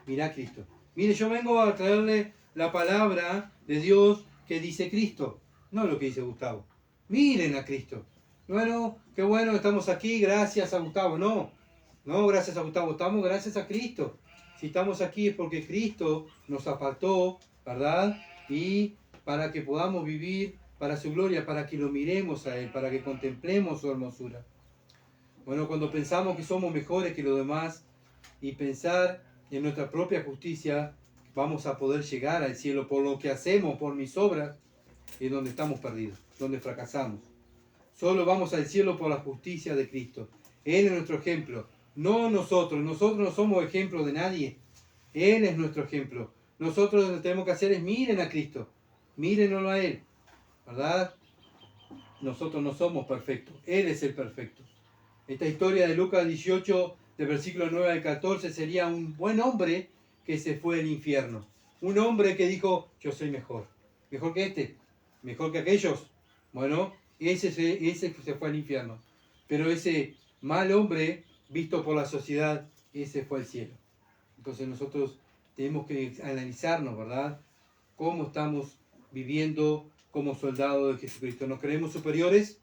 Mirá a Cristo. Mire, yo vengo a traerle la palabra de Dios que dice Cristo, no lo que dice Gustavo. Miren a Cristo. Bueno, qué bueno, estamos aquí, gracias a Gustavo. No gracias a Gustavo, estamos gracias a Cristo. Si estamos aquí es porque Cristo nos apartó, ¿verdad? Y para que podamos vivir para su gloria, para que lo miremos a Él, para que contemplemos su hermosura. Bueno, cuando pensamos que somos mejores que los demás y pensar en nuestra propia justicia, vamos a poder llegar al cielo por lo que hacemos, por mis obras, es donde estamos perdidos, donde fracasamos. Solo vamos al cielo por la justicia de Cristo. Él es nuestro ejemplo, no nosotros. Nosotros no somos ejemplo de nadie. Él es nuestro ejemplo. Nosotros lo que tenemos que hacer es miren a Cristo, mírenlo a Él, ¿verdad? Nosotros no somos perfectos, Él es el perfecto. Esta historia de Lucas 18, de versículos 9 al 14, sería un buen hombre que se fue al infierno. Un hombre que dijo: yo soy mejor. Mejor que este, mejor que aquellos. Bueno, ese se fue al infierno. Pero ese mal hombre, visto por la sociedad, ese fue al cielo. Entonces nosotros tenemos que analizarnos, ¿verdad? Cómo estamos viviendo como soldados de Jesucristo. ¿Nos creemos superiores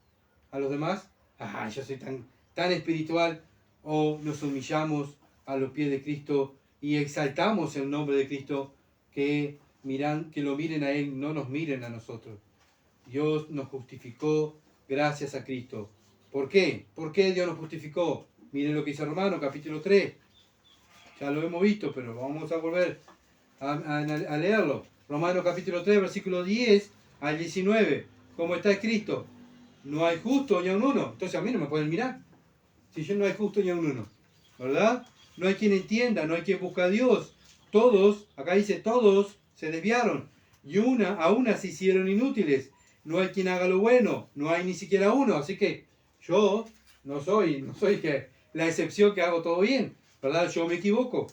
a los demás? Yo soy tan espiritual. O nos humillamos a los pies de Cristo y exaltamos el nombre de Cristo, que lo miren a Él, no nos miren a nosotros. Dios nos justificó gracias a Cristo. ¿Por qué? ¿Por qué Dios nos justificó? Miren lo que dice Romanos capítulo 3. Ya lo hemos visto, pero vamos a volver a leerlo. Romanos capítulo 3, versículo 10 al 19. Como está escrito: no hay justo ni a un uno. Entonces a mí no me pueden mirar. Si yo no hay justo ni a un uno, ¿verdad? No hay quien entienda, no hay quien busque a Dios. Todos, acá dice, todos se desviaron y a una se hicieron inútiles. No hay quien haga lo bueno, no hay ni siquiera uno. Así que yo no soy que la excepción que hago todo bien, ¿verdad? Yo me equivoco.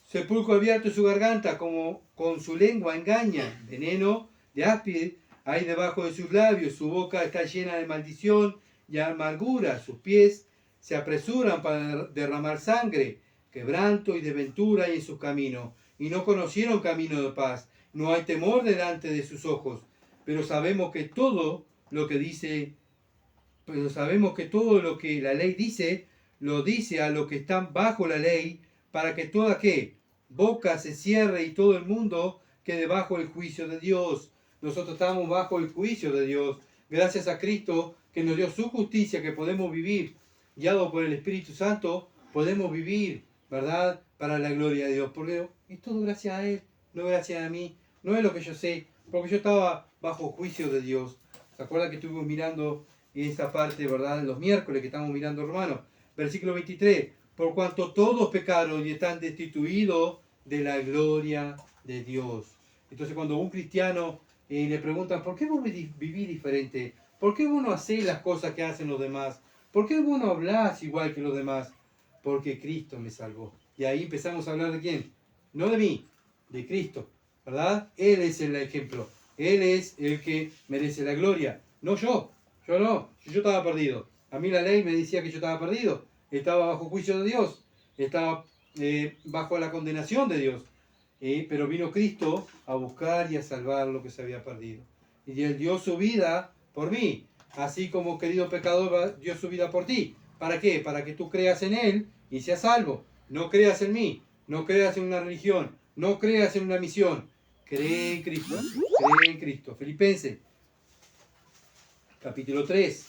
Sepulcro abierto en su garganta, como con su lengua engaña. Veneno de áspid hay debajo de sus labios. Su boca está llena de maldición y amargura. Sus pies se apresuran para derramar sangre. Quebranto y desventura hay en sus caminos. Y no conocieron camino de paz. No hay temor delante de sus ojos. Pero sabemos que todo lo que la ley dice, lo dice a los que están bajo la ley, para que toda boca se cierre y todo el mundo quede bajo el juicio de Dios. Nosotros estamos bajo el juicio de Dios, gracias a Cristo que nos dio su justicia, que podemos vivir, guiados por el Espíritu Santo, podemos vivir, ¿verdad?, para la gloria de Dios, porque es todo gracias a Él, no gracias a mí, no es lo que yo sé, porque yo estaba bajo juicio de Dios. ¿Se acuerdan que estuvimos mirando esa parte, verdad, los miércoles que estamos mirando, hermanos? Versículo 23, por cuanto todos pecaron y están destituidos de la gloria de Dios. Entonces cuando a un cristiano le preguntan: ¿por qué vos vivís diferente? ¿Por qué vos no hacés las cosas que hacen los demás? ¿Por qué vos no hablás igual que los demás? Porque Cristo me salvó. Y ahí empezamos a hablar de quién. No de mí, de Cristo, ¿verdad? Él es el ejemplo. Él es el que merece la gloria. No yo. Yo no. Yo estaba perdido. A mí la ley me decía que yo estaba perdido. Estaba bajo juicio de Dios. Estaba bajo la condenación de Dios. Pero vino Cristo a buscar y a salvar lo que se había perdido. Y Él dio su vida por mí. Así como, querido pecador, dio su vida por ti. ¿Para qué? Para que tú creas en Él y seas salvo. No creas en mí. No creas en una religión. No creas en una misión. Cree en Cristo. Cree en Cristo. Filipenses, capítulo 3,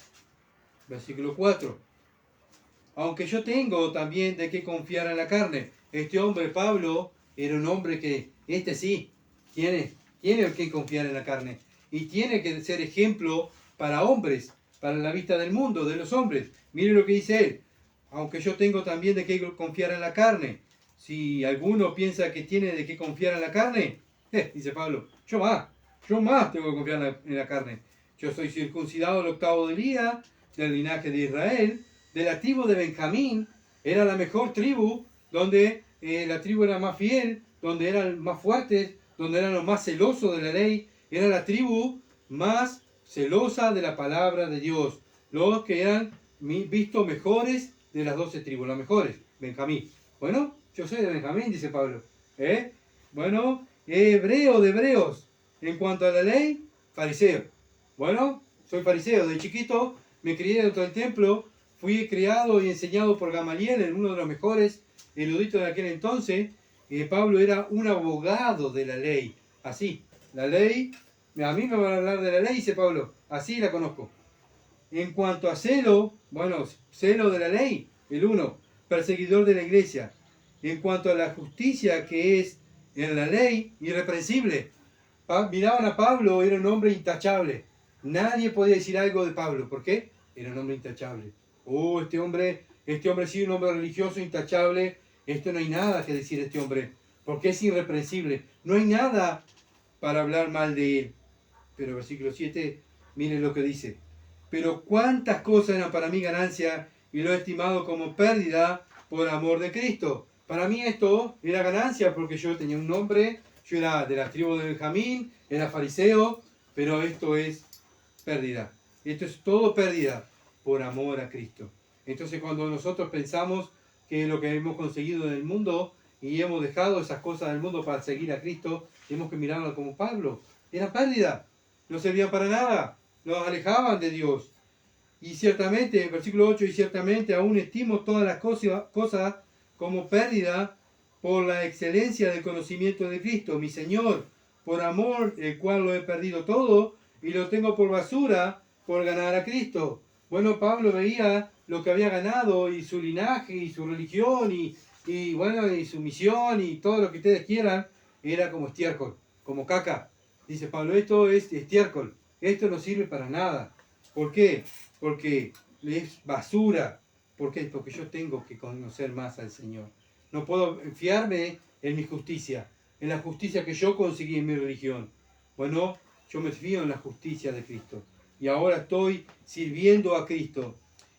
versículo 4. Aunque yo tengo también de qué confiar en la carne. Este hombre, Pablo, era un hombre que, sí, tiene que confiar en la carne. Y tiene que ser ejemplo para hombres, para la vista del mundo, de los hombres. Mire lo que dice él. Aunque yo tengo también de qué confiar en la carne. Si alguno piensa que tiene de qué confiar en la carne, dice Pablo, yo más tengo que confiar en la carne. Yo soy circuncidado el 8º día del linaje de Israel, de la tribu de Benjamín. Era la mejor tribu, donde la tribu era más fiel, donde eran más fuertes, donde eran los más celosos de la ley. Era la tribu más celosa de la palabra de Dios. Los que eran vistos mejores de las 12 tribus, las mejores, Benjamín. Bueno, yo soy de Benjamín, dice Pablo. Bueno, hebreo de hebreos. En cuanto a la ley, fariseo. Bueno, soy fariseo. De chiquito me crié dentro del templo. Fui criado y enseñado por Gamaliel, uno de los mejores eruditos de aquel entonces. Pablo era un abogado de la ley. Así, la ley, a mí me van a hablar de la ley, dice Pablo. Así la conozco. En cuanto a celo, bueno, celo de la ley, el 1, perseguidor de la iglesia. En cuanto a la justicia que es en la ley, irreprensible. Miraban a Pablo, era un hombre intachable. Nadie podía decir algo de Pablo. ¿Por qué? Era un hombre intachable. Este hombre sí, un hombre religioso, intachable. No hay nada que decir de este hombre, porque es irreprensible. No hay nada para hablar mal de él. Pero versículo 7, miren lo que dice. Pero cuántas cosas eran para mí ganancia, y lo he estimado como pérdida por amor de Cristo. Para mí esto era ganancia, porque yo tenía un nombre, yo era de la tribu de Benjamín, era fariseo, pero esto es pérdida. Esto es todo pérdida por amor a Cristo. Entonces cuando nosotros pensamos que lo que hemos conseguido en el mundo y hemos dejado esas cosas del mundo para seguir a Cristo, tenemos que mirarlo como Pablo. Era pérdida, no servían para nada, nos alejaban de Dios. Y ciertamente, versículo 8, y ciertamente aún estimo todas las cosas como pérdida por la excelencia del conocimiento de Cristo, mi Señor, por amor el cual lo he perdido todo y lo tengo por basura por ganar a Cristo. Bueno, Pablo veía lo que había ganado y su linaje y su religión y bueno, y su misión y todo lo que ustedes quieran, era como estiércol, como caca. Dice Pablo, esto es estiércol, esto no sirve para nada. ¿Por qué? Porque es basura. ¿Por qué? Porque yo tengo que conocer más al Señor. No puedo fiarme en mi justicia, en la justicia que yo conseguí en mi religión. Bueno, yo me fío en la justicia de Cristo. Y ahora estoy sirviendo a Cristo.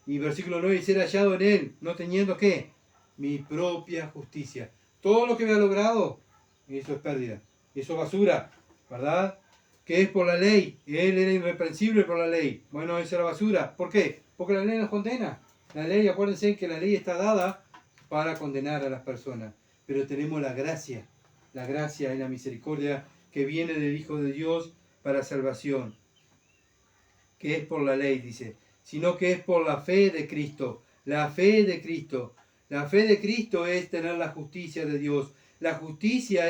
Y versículo 9, ser hallado en Él, no teniendo ¿qué? Mi propia justicia. Todo lo que me ha logrado, eso es pérdida. Eso es basura, ¿verdad? Que es por la ley. Él era irreprensible por la ley. Bueno, eso era basura. ¿Por qué? Porque la ley nos condena. La ley, acuérdense que la ley está dada para condenar a las personas. Pero tenemos la gracia y la misericordia que viene del Hijo de Dios para salvación. Que es por la ley, dice, sino que es por la fe de Cristo. La fe de Cristo. La fe de Cristo es tener la justicia de Dios. La justicia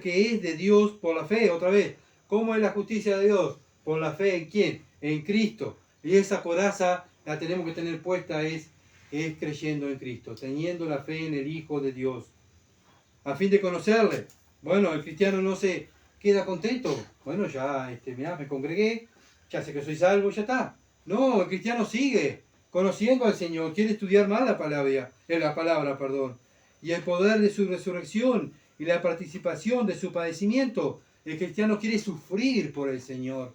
que es de Dios por la fe. Otra vez, ¿cómo es la justicia de Dios? Por la fe en quién? En Cristo. Y esa coraza la tenemos que tener puesta es creyendo en Cristo, teniendo la fe en el Hijo de Dios, a fin de conocerle. Bueno, el cristiano no se queda contento. Bueno, ya mirá, me congregué, ya sé que soy salvo, ya está. No, el cristiano sigue conociendo al Señor, quiere estudiar más la palabra, y el poder de su resurrección y la participación de su padecimiento. El cristiano quiere sufrir por el Señor.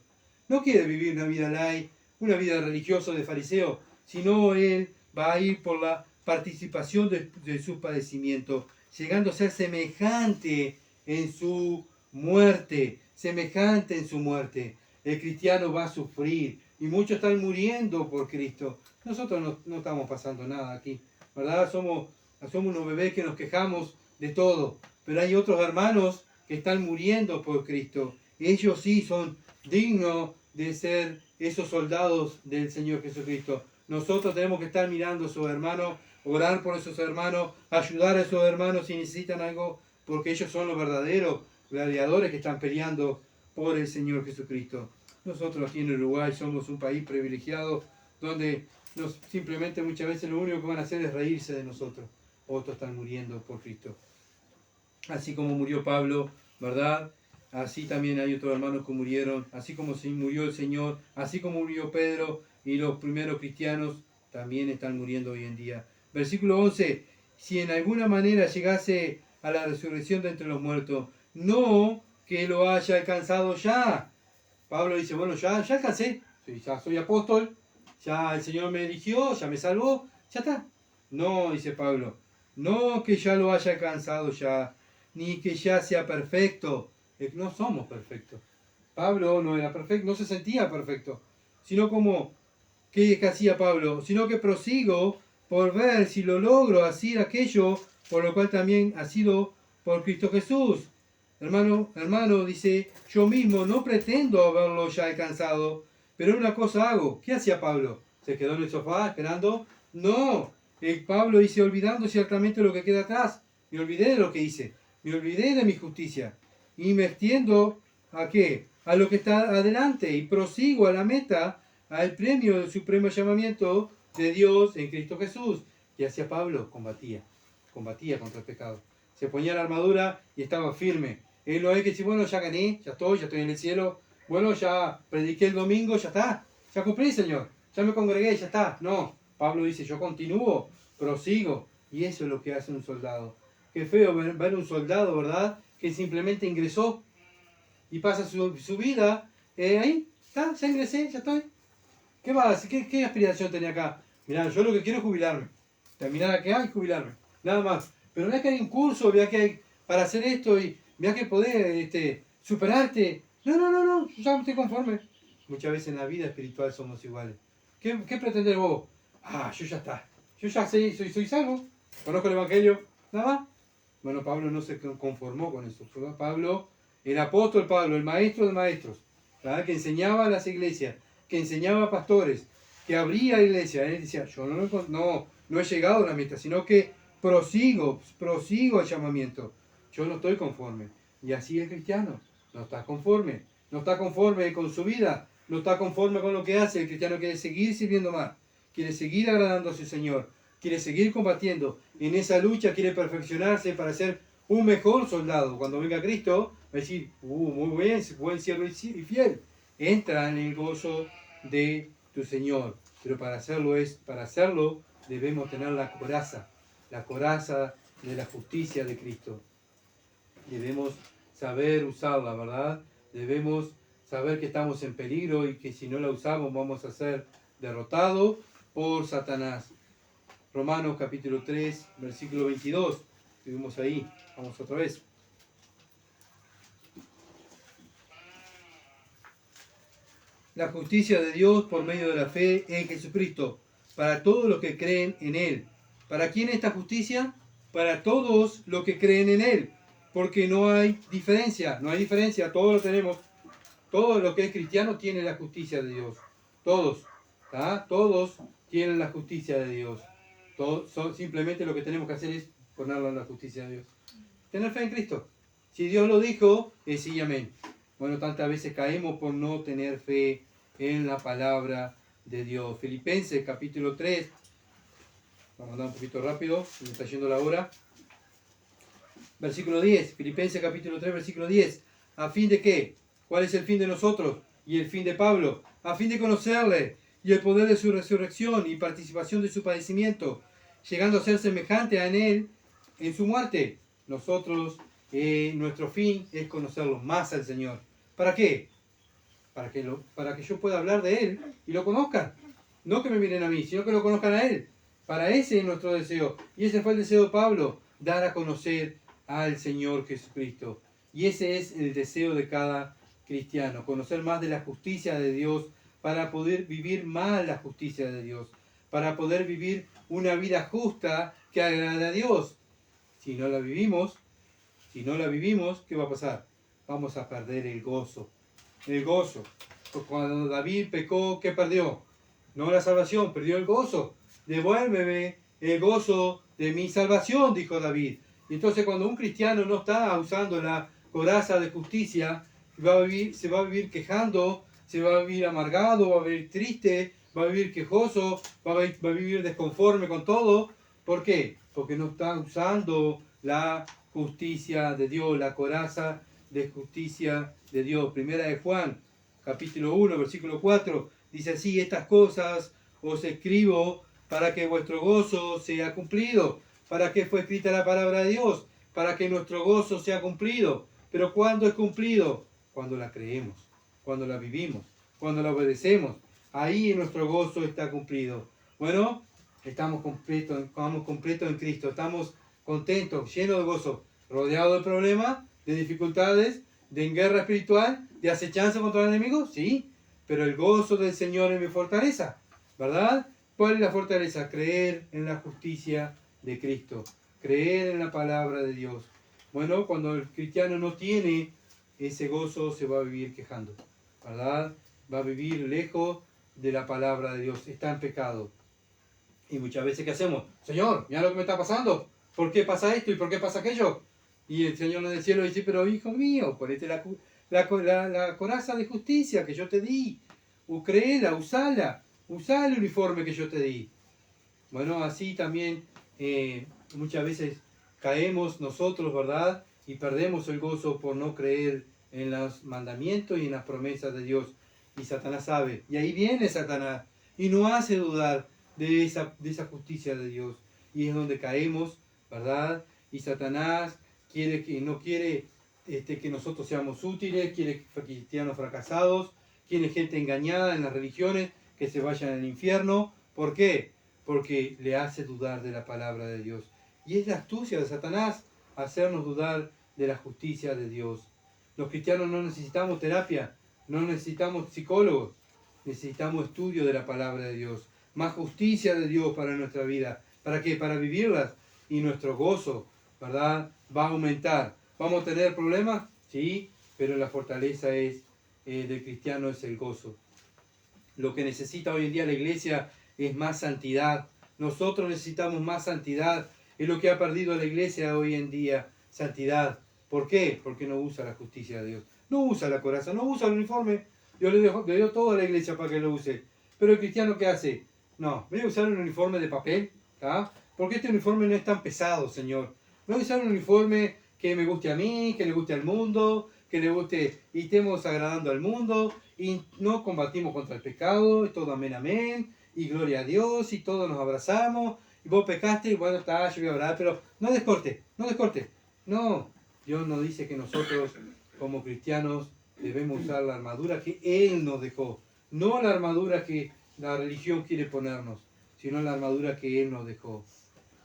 no quiere vivir una vida light, una vida religiosa de fariseo, sino él va a ir por la participación de su padecimiento, llegando a ser semejante en su muerte, semejante en su muerte. El cristiano va a sufrir y muchos están muriendo por Cristo. Nosotros no estamos pasando nada aquí, ¿verdad? Somos unos bebés que nos quejamos de todo, pero hay otros hermanos que están muriendo por Cristo. Ellos sí son dignos de ser esos soldados del Señor Jesucristo. Nosotros tenemos que estar mirando a esos hermanos, orar por esos hermanos, ayudar a esos hermanos si necesitan algo, porque ellos son los verdaderos gladiadores que están peleando por el Señor Jesucristo. Nosotros aquí en Uruguay somos un país privilegiado donde simplemente muchas veces lo único que van a hacer es reírse de nosotros. Otros están muriendo por Cristo. Así como murió Pablo, ¿verdad? Así también hay otros hermanos que murieron, así como murió el Señor, así como murió Pedro y los primeros cristianos también están muriendo hoy en día. Versículo 11, si en alguna manera llegase a la resurrección de entre los muertos, no que lo haya alcanzado ya. Pablo dice, bueno, ya alcancé, ya soy apóstol, ya el Señor me eligió, ya me salvó, ya está. No, dice Pablo, no que ya lo haya alcanzado ya, ni que ya sea perfecto. No somos perfectos. Pablo no era perfecto, no se sentía perfecto, sino como, ¿qué hacía Pablo? Sino que prosigo por ver si lo logro hacer aquello por lo cual también ha sido por Cristo Jesús. Hermano, dice, yo mismo no pretendo haberlo ya alcanzado, pero una cosa hago. ¿Qué hacía Pablo? ¿Se quedó en el sofá esperando? No. Pablo dice, olvidando ciertamente lo que queda atrás. Me olvidé de lo que hice. Me olvidé de mi justicia. Y me extiendo ¿a qué? A lo que está adelante y prosigo a la meta, al premio del supremo llamamiento de Dios en Cristo Jesús. Y hacia Pablo combatía contra el pecado. Se ponía la armadura y estaba firme. Él no es que decir, bueno, ya gané, ya estoy en el cielo, bueno, ya prediqué el domingo, ya está, ya cumplí, Señor, ya me congregué, ya está. No, Pablo dice, yo continúo, prosigo, y eso es lo que hace un soldado. Qué feo ver un soldado, ¿verdad?, que simplemente ingresó y pasa su vida, ahí, está, ya ingresé, ya estoy. ¿Qué va a hacer? ¿Qué aspiración tenía acá? Mirá, yo lo que quiero es jubilarme, terminar acá y jubilarme, nada más. Pero vea que hay un curso, vea que hay para hacer esto y vea que poder superarte. No, yo ya estoy conforme. Muchas veces en la vida espiritual somos iguales. ¿Qué pretendés vos? Yo ya está. Yo ya sé, soy salvo. Conozco el Evangelio, nada más. Bueno, Pablo no se conformó con eso. Pablo, el apóstol Pablo, el maestro de maestros, ¿verdad?, que enseñaba a las iglesias, que enseñaba a pastores, que abría iglesias. Él decía, yo no he llegado a la meta, sino que prosigo al llamamiento. Yo no estoy conforme. Y así el cristiano, no está conforme con su vida, no está conforme con lo que hace. El cristiano quiere seguir sirviendo más, quiere seguir agradando a su Señor, quiere seguir combatiendo. En esa lucha quiere perfeccionarse para ser un mejor soldado. Cuando venga Cristo, va a decir, muy bien, buen siervo y fiel. Entra en el gozo de tu Señor. Pero para hacerlo debemos tener la coraza de la justicia de Cristo. Debemos saber usarla, ¿verdad? Debemos saber que estamos en peligro y que si no la usamos vamos a ser derrotados por Satanás. Romanos capítulo 3, versículo 22. Estuvimos ahí, vamos otra vez. La justicia de Dios por medio de la fe en Jesucristo, para todos los que creen en Él. ¿Para quién esta justicia? Para todos los que creen en Él. Porque no hay diferencia, todos lo tenemos. Todo lo que es cristiano tiene la justicia de Dios. Todos, ¿tá? Todos tienen la justicia de Dios. Simplemente lo que tenemos que hacer es ponerlo en la justicia de Dios. Tener fe en Cristo. Si Dios lo dijo, es sí y amén. Bueno, tantas veces caemos por no tener fe en la palabra de Dios. Filipenses capítulo 3. Vamos a andar un poquito rápido, me está yendo la hora. Versículo 10. Filipenses capítulo 3, versículo 10. ¿A fin de qué? ¿Cuál es el fin de nosotros? Y el fin de Pablo. A fin de conocerle y el poder de su resurrección y participación de su padecimiento, llegando a ser semejante a él en su muerte. Nosotros, nuestro fin es conocerlo más al Señor. ¿Para qué? para que yo pueda hablar de Él y lo conozcan. No que me miren a mí, sino que lo conozcan a Él. Para ese es nuestro deseo. Y ese fue el deseo de Pablo, dar a conocer al Señor Jesucristo. Y ese es el deseo de cada cristiano, conocer más de la justicia de Dios para poder vivir más la justicia de Dios, para poder vivir una vida justa que agrade a Dios. Si no la vivimos, ¿qué va a pasar? Vamos a perder el gozo. El gozo. Cuando David pecó, ¿qué perdió? No la salvación, perdió el gozo. Devuélveme el gozo de mi salvación, dijo David. Y entonces cuando un cristiano no está usando la coraza de justicia, se va a vivir quejando, se va a vivir amargado, va a vivir triste, va a vivir quejoso, va a vivir desconforme con todo. ¿Por qué? Porque no está usando la justicia de Dios, la coraza de justicia de Dios. Primera de Juan, capítulo 1, versículo 4, dice así: estas cosas os escribo para que vuestro gozo sea cumplido. ¿Para qué fue escrita la palabra de Dios? Para que nuestro gozo sea cumplido. ¿Pero cuándo es cumplido? Cuando la creemos, cuando la vivimos, cuando la obedecemos. Ahí nuestro gozo está cumplido. Bueno, estamos completos en Cristo, estamos contentos, llenos de gozo, rodeados de problemas, de dificultades, de guerra espiritual, de acechanza contra el enemigo, sí, pero el gozo del Señor es mi fortaleza, ¿verdad? ¿Cuál es la fortaleza? Creer en la justicia de Cristo, creer en la palabra de Dios. Bueno, cuando el cristiano no tiene ese gozo, se va a vivir quejando, ¿verdad? Va a vivir lejos de la palabra de Dios, está en pecado. Y muchas veces, ¿qué hacemos? Señor, mira lo que me está pasando, ¿por qué pasa esto y por qué pasa aquello? Y el Señor del cielo dice: pero hijo mío, ponete la coraza de justicia que yo te di, créela, usala, usá el uniforme que yo te di. Bueno, así también muchas veces caemos nosotros, ¿verdad? Y perdemos el gozo por no creer en los mandamientos y en las promesas de Dios. Y Satanás sabe. Y ahí viene Satanás y nos hace dudar de esa justicia de Dios. Y es donde caemos, ¿verdad? Y Satanás no quiere que nosotros seamos útiles, quiere cristianos fracasados, quiere gente engañada en las religiones, que se vayan al infierno. ¿Por qué? Porque le hace dudar de la palabra de Dios. Y es la astucia de Satanás hacernos dudar de la justicia de Dios. Los cristianos no necesitamos terapia, no necesitamos psicólogos, necesitamos estudio de la palabra de Dios, más justicia de Dios para nuestra vida. ¿Para qué? Para vivirlas. Y nuestro gozo, ¿verdad?, va a aumentar. ¿Vamos a tener problemas? Sí, pero la fortaleza del cristiano es el gozo. Lo que necesita hoy en día la iglesia es más santidad. Nosotros necesitamos más santidad. Es lo que ha perdido la iglesia hoy en día, santidad. ¿Por qué? Porque no usa la justicia de Dios. No usa la coraza, no usa el uniforme. Dios le dio todo a la iglesia para que lo use. Pero el cristiano, ¿qué hace? No, voy a usar un uniforme de papel, ¿tá? Porque este uniforme no es tan pesado, Señor. Voy a usar un uniforme que me guste a mí, que le guste al mundo, que le guste y estemos agradando al mundo y no combatimos contra el pecado, y todo amén, amén, y gloria a Dios, y todos nos abrazamos, y vos pecaste, y bueno, está, yo voy a orar, pero no descorte, no descorte. No, Dios nos dice que nosotros como cristianos debemos usar la armadura que Él nos dejó, no la armadura que la religión quiere ponernos, sino la armadura que Él nos dejó.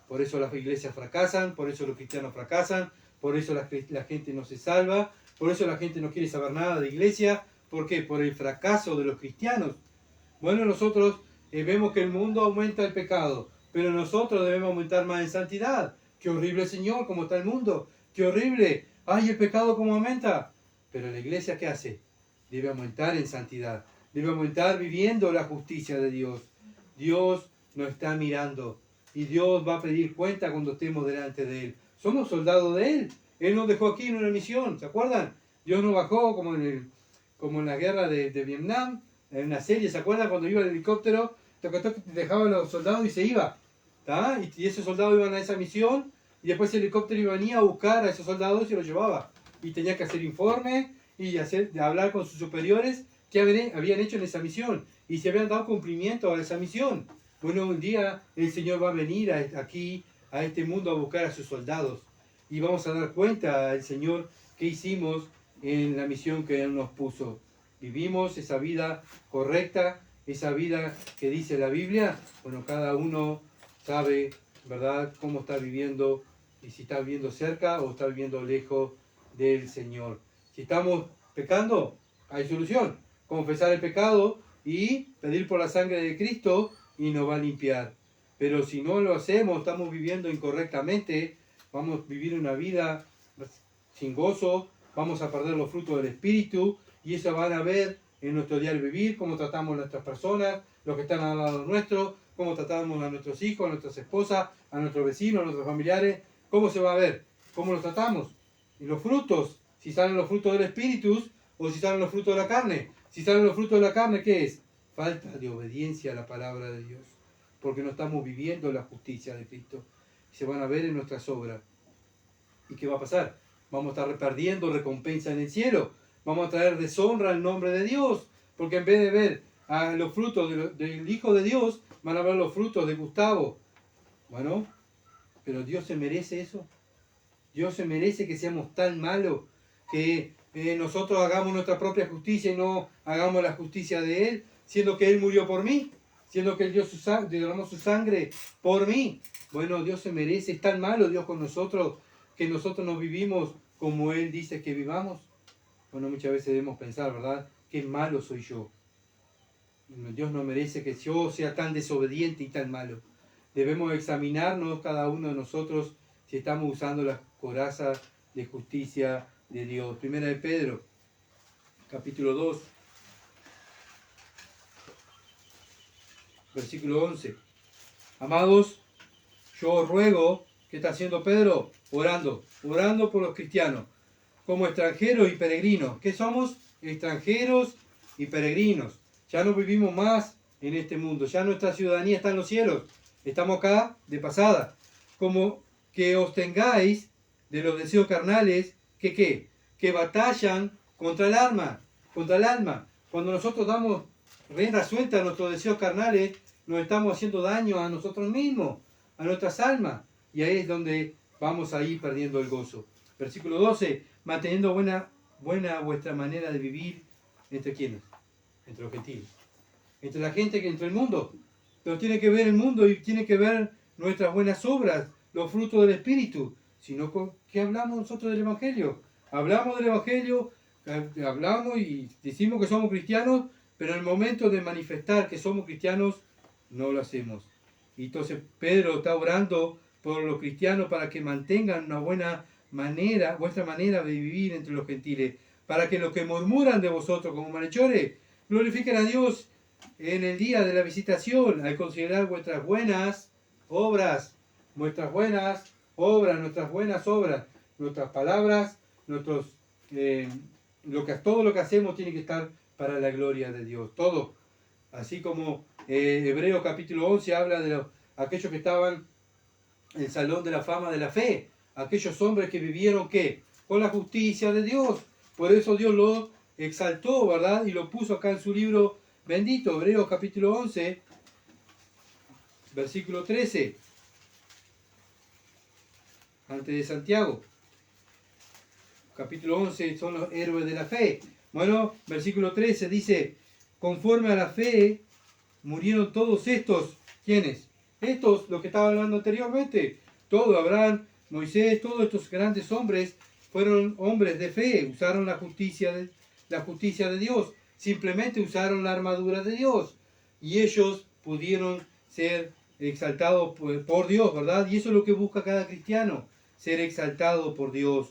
Por eso las iglesias fracasan, por eso los cristianos fracasan, por eso la gente no se salva, por eso la gente no quiere saber nada de iglesia. ¿Por qué? Por el fracaso de los cristianos. Bueno, nosotros vemos que el mundo aumenta el pecado, pero nosotros debemos aumentar más en santidad. ¡Qué horrible, Señor, cómo está el mundo! ¡Qué horrible! ¡Ay, el pecado cómo aumenta! Pero la iglesia, ¿qué hace? Debe aumentar en santidad. Debe aumentar viviendo la justicia de Dios. Dios nos está mirando y Dios va a pedir cuenta cuando estemos delante de Él. Somos soldados de Él. Él nos dejó aquí en una misión, ¿se acuerdan? Dios nos bajó como en la guerra de Vietnam, en una serie, ¿se acuerdan? Cuando iba el helicóptero, dejaba a los soldados y se iba. ¿Tá? Y esos soldados iban a esa misión y después el helicóptero venía a buscar a esos soldados y se los llevaba. Y tenía que hacer informe y hablar con sus superiores qué habían hecho en esa misión y si habían dado cumplimiento a esa misión. Bueno, un día el Señor va a venir aquí, a este mundo, a buscar a sus soldados. Y vamos a dar cuenta al Señor qué hicimos en la misión que Él nos puso. vivimos esa vida correcta, esa vida que dice la Biblia. Bueno, cada uno sabe, ¿verdad?, cómo está viviendo y si está viviendo cerca o está viviendo lejos del Señor. Si estamos pecando, hay solución. Confesar el pecado y pedir por la sangre de Cristo y nos va a limpiar. Pero si no lo hacemos, estamos viviendo incorrectamente, vamos a vivir una vida sin gozo, vamos a perder los frutos del Espíritu y eso van a ver en nuestro diario vivir, cómo tratamos a nuestras personas, los que están al lado nuestro, cómo tratamos a nuestros hijos, a nuestras esposas, a nuestros vecinos, a nuestros familiares, cómo se va a ver, cómo los tratamos. Y los frutos, si salen los frutos del Espíritu o si salen los frutos de la carne. Si salen los frutos de la carne, ¿qué es? Falta de obediencia a la palabra de Dios, porque no estamos viviendo la justicia de Cristo. Se van a ver en nuestras obras. ¿Y qué va a pasar? Vamos a estar perdiendo recompensa en el cielo. Vamos a traer deshonra al nombre de Dios, porque en vez de ver a los frutos del Hijo de Dios, van a ver los frutos de Gustavo. Bueno, pero Dios se merece eso. Dios se merece que seamos tan malos que nosotros hagamos nuestra propia justicia y no hagamos la justicia de Él, siendo que Él murió por mí, siendo que Él derramó su sangre por mí. Bueno, Dios se merece, es tan malo Dios con nosotros que nosotros no vivimos como Él dice que vivamos. Bueno, muchas veces debemos pensar, ¿verdad? Qué malo soy yo. Dios no merece que yo sea tan desobediente y tan malo. Debemos examinarnos cada uno de nosotros si estamos usando las corazas de justicia de Dios. Primera de Pedro, capítulo 2, versículo 11. Amados, yo os ruego, ¿qué está haciendo Pedro? Orando por los cristianos, como extranjeros y peregrinos. ¿Qué somos? Extranjeros y peregrinos. Ya no vivimos más en este mundo, ya nuestra ciudadanía está en los cielos. Estamos acá de pasada. Como que os tengáis de los deseos carnales, que batallan contra el alma. Cuando nosotros damos rienda suelta a nuestros deseos carnales, nos estamos haciendo daño a nosotros mismos, a nuestras almas. Y ahí es donde vamos a ir perdiendo el gozo. Versículo 12, manteniendo buena vuestra manera de vivir. ¿Entre quiénes? Entre los gentiles. Entre la gente, entre el mundo. Pero tiene que ver el mundo y tiene que ver nuestras buenas obras, los frutos del Espíritu. Sino, ¿qué hablamos nosotros del Evangelio? Hablamos del Evangelio, hablamos y decimos que somos cristianos, pero en el momento de manifestar que somos cristianos, no lo hacemos. Y entonces Pedro está orando por los cristianos para que mantengan una buena manera, vuestra manera de vivir entre los gentiles, para que los que murmuran de vosotros como malhechores, glorifiquen a Dios en el día de la visitación, al considerar vuestras buenas obras, nuestras buenas obras, nuestras palabras, todo lo que hacemos tiene que estar para la gloria de Dios, todo. Así como Hebreos capítulo 11 habla de aquellos que estaban en el salón de la fama de la fe, aquellos hombres que vivieron, ¿qué? Con la justicia de Dios. Por eso Dios lo exaltó, ¿verdad? Y lo puso acá en su libro bendito, Hebreos capítulo 11, versículo 13, antes de Santiago. Capítulo 11 son los héroes de la fe. Bueno, versículo 13 dice, conforme a la fe murieron todos estos. ¿Quiénes? Estos, los que estaba hablando anteriormente. Todo, Abraham, Moisés, todos estos grandes hombres fueron hombres de fe, usaron la justicia de Dios, simplemente usaron la armadura de Dios y ellos pudieron ser exaltados por Dios, ¿verdad? Y eso es lo que busca cada cristiano, ser exaltado por Dios.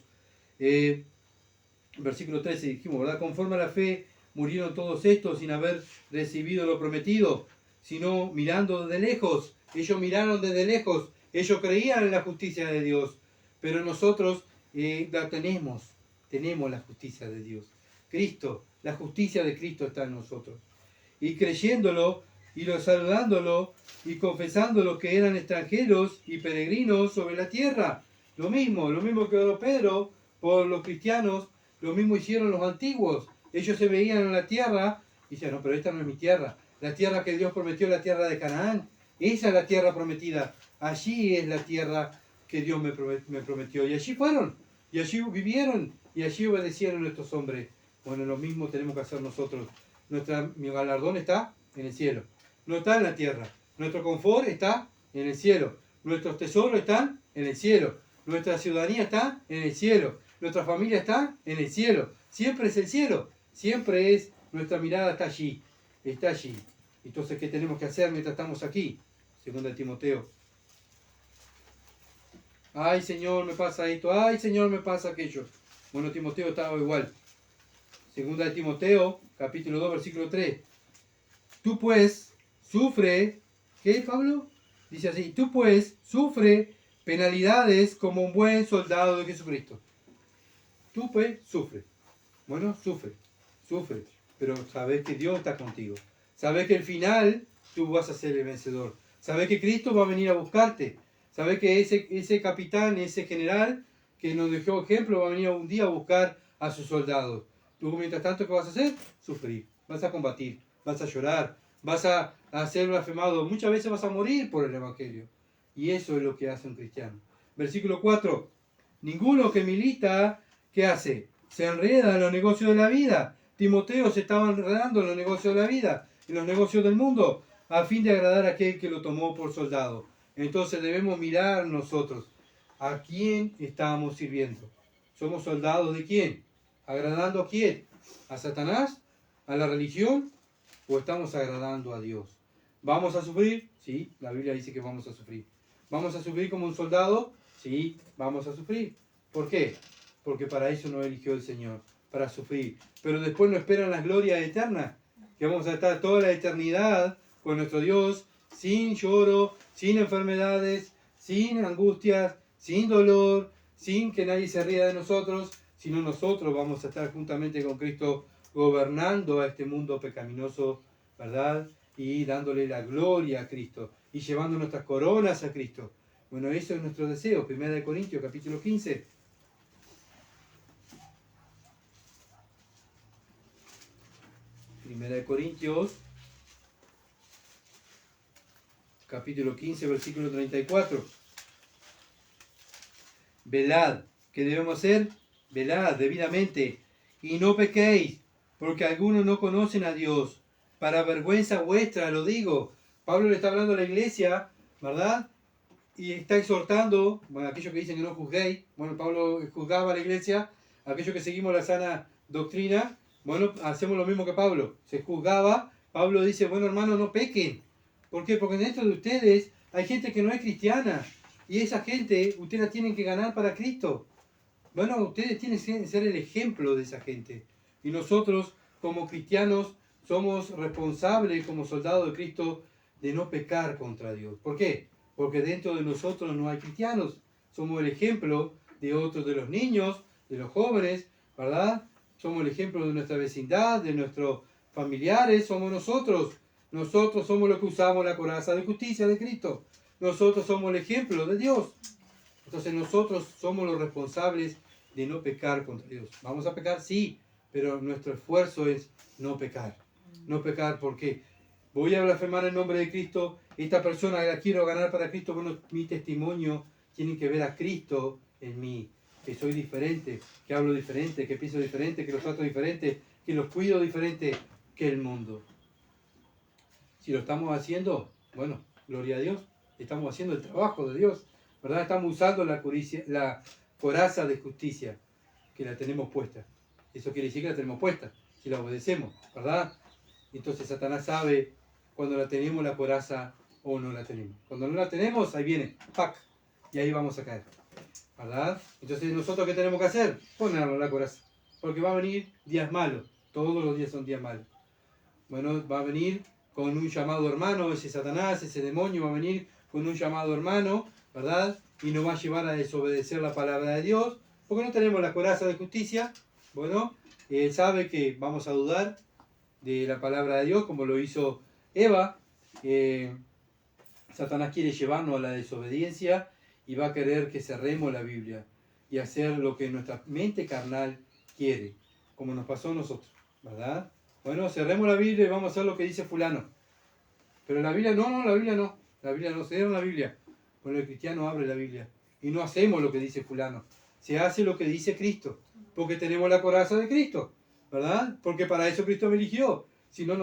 Versículo 13 dijimos, ¿verdad? Conforme a la fe murieron todos estos sin haber recibido lo prometido, sino mirando desde lejos. Ellos miraron desde lejos, ellos creían en la justicia de Dios, pero nosotros la tenemos la justicia de Dios. Cristo, la justicia de Cristo está en nosotros. Y creyéndolo, y saludándolo, y confesándolo que eran extranjeros y peregrinos sobre la tierra. Lo mismo que oró Pedro por los cristianos, lo mismo hicieron los antiguos. Ellos se veían en la tierra y decían, no, pero esta no es mi tierra. La tierra que Dios prometió es la tierra de Canaán. Esa es la tierra prometida. Allí es la tierra que Dios me prometió. Y allí fueron, y allí vivieron, y allí obedecieron estos hombres. Bueno, lo mismo tenemos que hacer nosotros. Mi galardón está en el cielo, no está en la tierra. Nuestro confort está en el cielo. Nuestros tesoros están en el cielo. Nuestra ciudadanía está en el cielo. Nuestra familia está en el cielo. Siempre es el cielo. Siempre es, nuestra mirada está allí. Está allí. Entonces, ¿qué tenemos que hacer mientras estamos aquí? Segunda de Timoteo. Ay, Señor, me pasa esto. Ay, Señor, me pasa aquello. Bueno, Timoteo estaba igual. Segunda de Timoteo, capítulo 2, versículo 3. Tú pues, sufre. ¿Qué, Pablo? Dice así. Tú pues, sufre penalidades como un buen soldado de Jesucristo. Tú pues, sufre. Bueno, sufre. Pero sabes que Dios está contigo. Sabes que al final tú vas a ser el vencedor. Sabes que Cristo va a venir a buscarte. Sabes que ese capitán, ese general que nos dejó ejemplo, va a venir un día a buscar a sus soldados. Tú, mientras tanto, ¿qué vas a hacer? Sufrir. Vas a combatir. Vas a llorar. Vas a ser blasfemado. Muchas veces vas a morir por el Evangelio. Y eso es lo que hace un cristiano. Versículo 4. Ninguno que milita, ¿qué hace? Se enreda en los negocios de la vida. Timoteo se estaba enredando en los negocios de la vida, en los negocios del mundo, a fin de agradar a aquel que lo tomó por soldado. Entonces debemos mirar nosotros a quién estamos sirviendo. ¿Somos soldados de quién? ¿Agradando a quién? ¿A Satanás? ¿A la religión? ¿O estamos agradando a Dios? ¿Vamos a sufrir? Sí, la Biblia dice que vamos a sufrir. ¿Vamos a sufrir como un soldado? Sí, vamos a sufrir. ¿Por qué? Porque para eso nos eligió el Señor, para sufrir. Pero después nos esperan las glorias eternas, que vamos a estar toda la eternidad con nuestro Dios, sin lloro, sin enfermedades, sin angustias, sin dolor, sin que nadie se ría de nosotros, sino nosotros vamos a estar juntamente con Cristo gobernando a este mundo pecaminoso, ¿verdad? Y dándole la gloria a Cristo y llevando nuestras coronas a Cristo. Bueno, eso es nuestro deseo. 1 Corintios, capítulo 15. 1 Corintios, capítulo 15, versículo 34. Velad, ¿qué debemos hacer? Velad debidamente y no pequéis, porque algunos no conocen a Dios. Para vergüenza vuestra lo digo. Pablo le está hablando a la iglesia, ¿verdad? Y está exhortando, bueno, aquellos que dicen que no juzguéis. Bueno, Pablo juzgaba a la iglesia, aquellos que seguimos la sana doctrina. Bueno, hacemos lo mismo que Pablo. Se juzgaba. Pablo dice, bueno, hermanos, no pequen. ¿Por qué? Porque dentro de ustedes hay gente que no es cristiana. Y esa gente, ustedes la tienen que ganar para Cristo. Bueno, ustedes tienen que ser el ejemplo de esa gente. Y nosotros, como cristianos, somos responsables, como soldados de Cristo, de no pecar contra Dios. ¿Por qué? Porque dentro de nosotros no hay cristianos. Somos el ejemplo de otros, de los niños, de los jóvenes, ¿verdad? Somos el ejemplo de nuestra vecindad, de nuestros familiares, somos nosotros. Nosotros somos los que usamos la coraza de justicia de Cristo. Nosotros somos el ejemplo de Dios. Entonces nosotros somos los responsables de no pecar contra Dios. ¿Vamos a pecar? Sí, pero nuestro esfuerzo es no pecar. No pecar porque voy a blasfemar el nombre de Cristo. Esta persona la quiero ganar para Cristo. Bueno, mi testimonio tiene que ver a Cristo en mí. Que soy diferente, que hablo diferente, que pienso diferente, que los trato diferente, que los cuido diferente que el mundo. Si lo estamos haciendo, bueno, gloria a Dios. Estamos haciendo el trabajo de Dios, ¿verdad? Estamos usando la coraza de justicia que la tenemos puesta. Eso quiere decir que la tenemos puesta, si la obedecemos, ¿verdad? Entonces Satanás sabe cuando la tenemos la coraza o no la tenemos. Cuando no la tenemos, ahí viene, ¡pac! Y ahí vamos a caer, ¿verdad? Entonces nosotros, ¿qué tenemos que hacer? Ponernos la coraza, porque va a venir días malos. Todos los días son días malos. Bueno, va a venir con un llamado hermano, ese Satanás, ese demonio va a venir con un llamado hermano, ¿verdad? Y nos va a llevar a desobedecer la palabra de Dios, porque no tenemos la coraza de justicia. Bueno, él sabe que vamos a dudar de la palabra de Dios, como lo hizo Eva. Satanás quiere llevarnos a la desobediencia y va a querer que cerremos la Biblia y hacer lo que nuestra mente carnal quiere, como nos pasó a nosotros, ¿verdad? Bueno, cerremos la Biblia y vamos a hacer lo que dice fulano. Pero la Biblia no, la Biblia no. La Biblia no, cierran la Biblia. Bueno, el cristiano abre la Biblia. Y no hacemos lo que dice fulano. Se hace lo que dice Cristo. Porque tenemos la coraza de Cristo. ¿verdad? Porque para eso Cristo me eligió. Si no,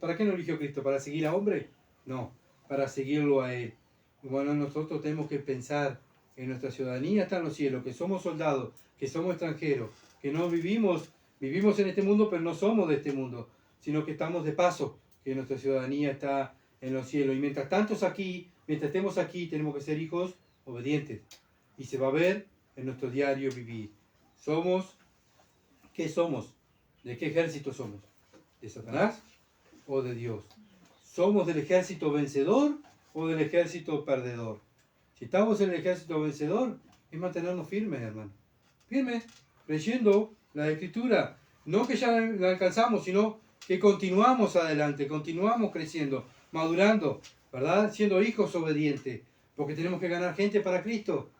¿para qué nos eligió Cristo? ¿Para seguir a hombre? No, para seguirlo a Él. Y bueno, nosotros tenemos que pensar en nuestra ciudadanía está en los cielos, que somos soldados, que somos extranjeros, que no vivimos en este mundo, pero no somos de este mundo, sino que estamos de paso, que nuestra ciudadanía está en los cielos. Y mientras estemos aquí, tenemos que ser hijos obedientes. Y se va a ver en nuestro diario vivir. ¿Qué somos? ¿De qué ejército somos? ¿De Satanás o de Dios? ¿Somos del ejército vencedor o del ejército perdedor? Si estamos en el ejército vencedor, es mantenernos firmes, hermano. Firmes, creyendo la Escritura. No que ya la alcanzamos, sino que continuamos adelante, continuamos creciendo, madurando, ¿verdad? Siendo hijos obedientes. Porque tenemos que ganar gente para Cristo.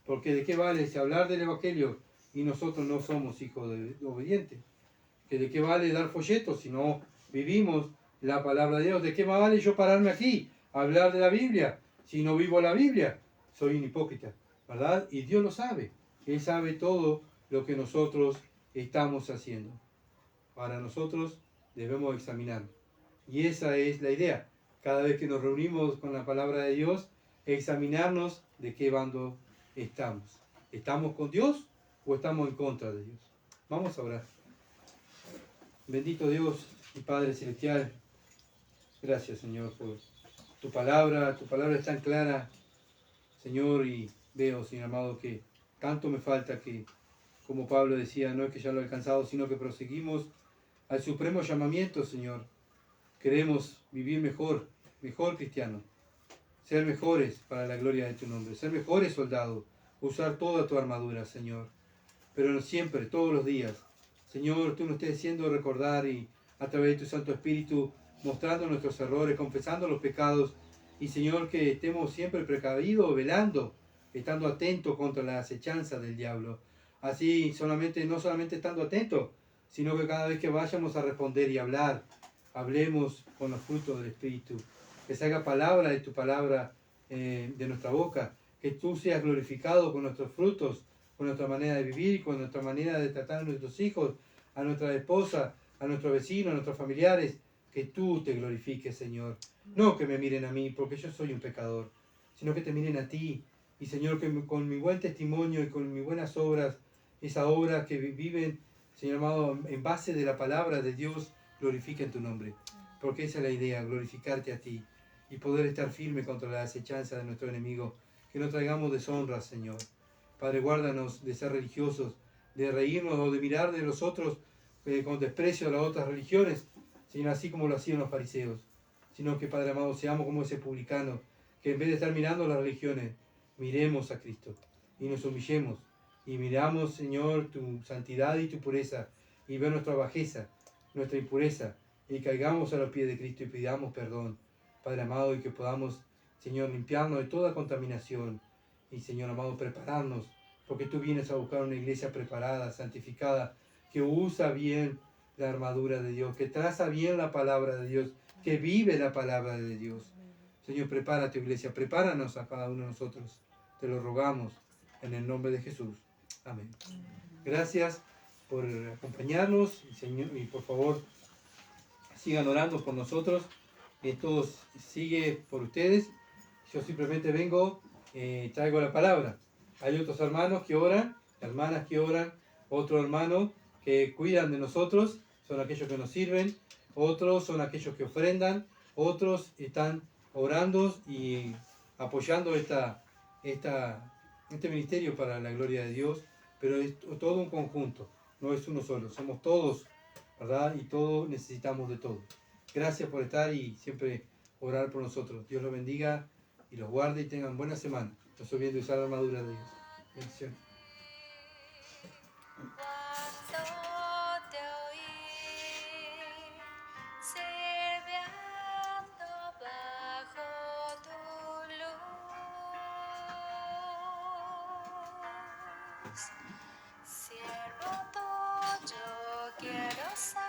Porque ¿de qué vale hablar del Evangelio y nosotros no somos hijos obedientes? ¿Que ¿De qué vale dar folletos si no vivimos la palabra de Dios? ¿De qué vale yo pararme aquí a hablar de la Biblia si no vivo la Biblia? Soy un hipócrita, ¿verdad? Y Dios lo sabe. Él sabe todo lo que nosotros estamos haciendo. Para nosotros debemos examinar. Y esa es la idea. Cada vez que nos reunimos con la palabra de Dios, examinarnos de qué bando estamos. ¿Estamos con Dios o estamos en contra de Dios? Vamos a orar. Bendito Dios y Padre Celestial, gracias Señor por tu palabra es tan clara, Señor, y veo, Señor amado, que tanto me falta que, como Pablo decía, no es que ya lo he alcanzado, sino que proseguimos al supremo llamamiento, Señor. Queremos vivir mejor cristiano, ser mejores para la gloria de tu nombre, ser mejores soldados, usar toda tu armadura, Señor, pero no siempre, todos los días. Señor, tú nos estés haciendo recordar y a través de tu Santo Espíritu mostrando nuestros errores, confesando los pecados y Señor que estemos siempre precavidos, velando, estando atentos contra la acechanza del diablo. Así no solamente estando atentos, sino que cada vez que vayamos a responder y hablar, hablemos con los frutos del Espíritu. Que salga palabra de tu palabra de nuestra boca, que tú seas glorificado con nuestros frutos, con nuestra manera de vivir, con nuestra manera de tratar a nuestros hijos, a nuestra esposa, a nuestros vecinos, a nuestros familiares, que tú te glorifiques, Señor. No que me miren a mí, porque yo soy un pecador, sino que te miren a ti. Y Señor, que con mi buen testimonio y con mis buenas obras, esas obras que viven, Señor amado, en base de la palabra de Dios, glorifiquen tu nombre. Porque esa es la idea, glorificarte a ti y poder estar firme contra la acechanza de nuestro enemigo. Que no traigamos deshonra, Señor. Padre, guárdanos de ser religiosos, de reírnos o de mirar de los otros con desprecio a las otras religiones, sino así como lo hacían los fariseos. Sino que, Padre amado, seamos como ese publicano, que en vez de estar mirando las religiones, miremos a Cristo y nos humillemos y miramos, Señor, tu santidad y tu pureza y ver nuestra bajeza, nuestra impureza y caigamos a los pies de Cristo y pidamos perdón, Padre amado, y que podamos, Señor, limpiarnos de toda contaminación y, Señor amado, prepararnos, porque tú vienes a buscar una iglesia preparada, santificada, que usa bien la armadura de Dios, que traza bien la palabra de Dios, que vive la palabra de Dios. Señor, prepara tu iglesia, prepáranos a cada uno de nosotros. Te lo rogamos en el nombre de Jesús. Amén. Gracias por acompañarnos, Señor, y por favor, sigan orando por nosotros. Esto sigue por ustedes. Yo simplemente vengo, traigo la palabra. Hay otros hermanos que oran, hermanas que oran, otros hermanos que cuidan de nosotros, son aquellos que nos sirven, otros son aquellos que ofrendan, otros están orando y apoyando este ministerio para la gloria de Dios, pero es todo un conjunto, no es uno solo, somos todos, ¿verdad? Y todos necesitamos de todos. Gracias por estar y siempre orar por nosotros. Dios los bendiga y los guarde y tengan buena semana. No se olviden de usar la armadura de Dios. Bendiciones. Siervo tuyo quiero ser.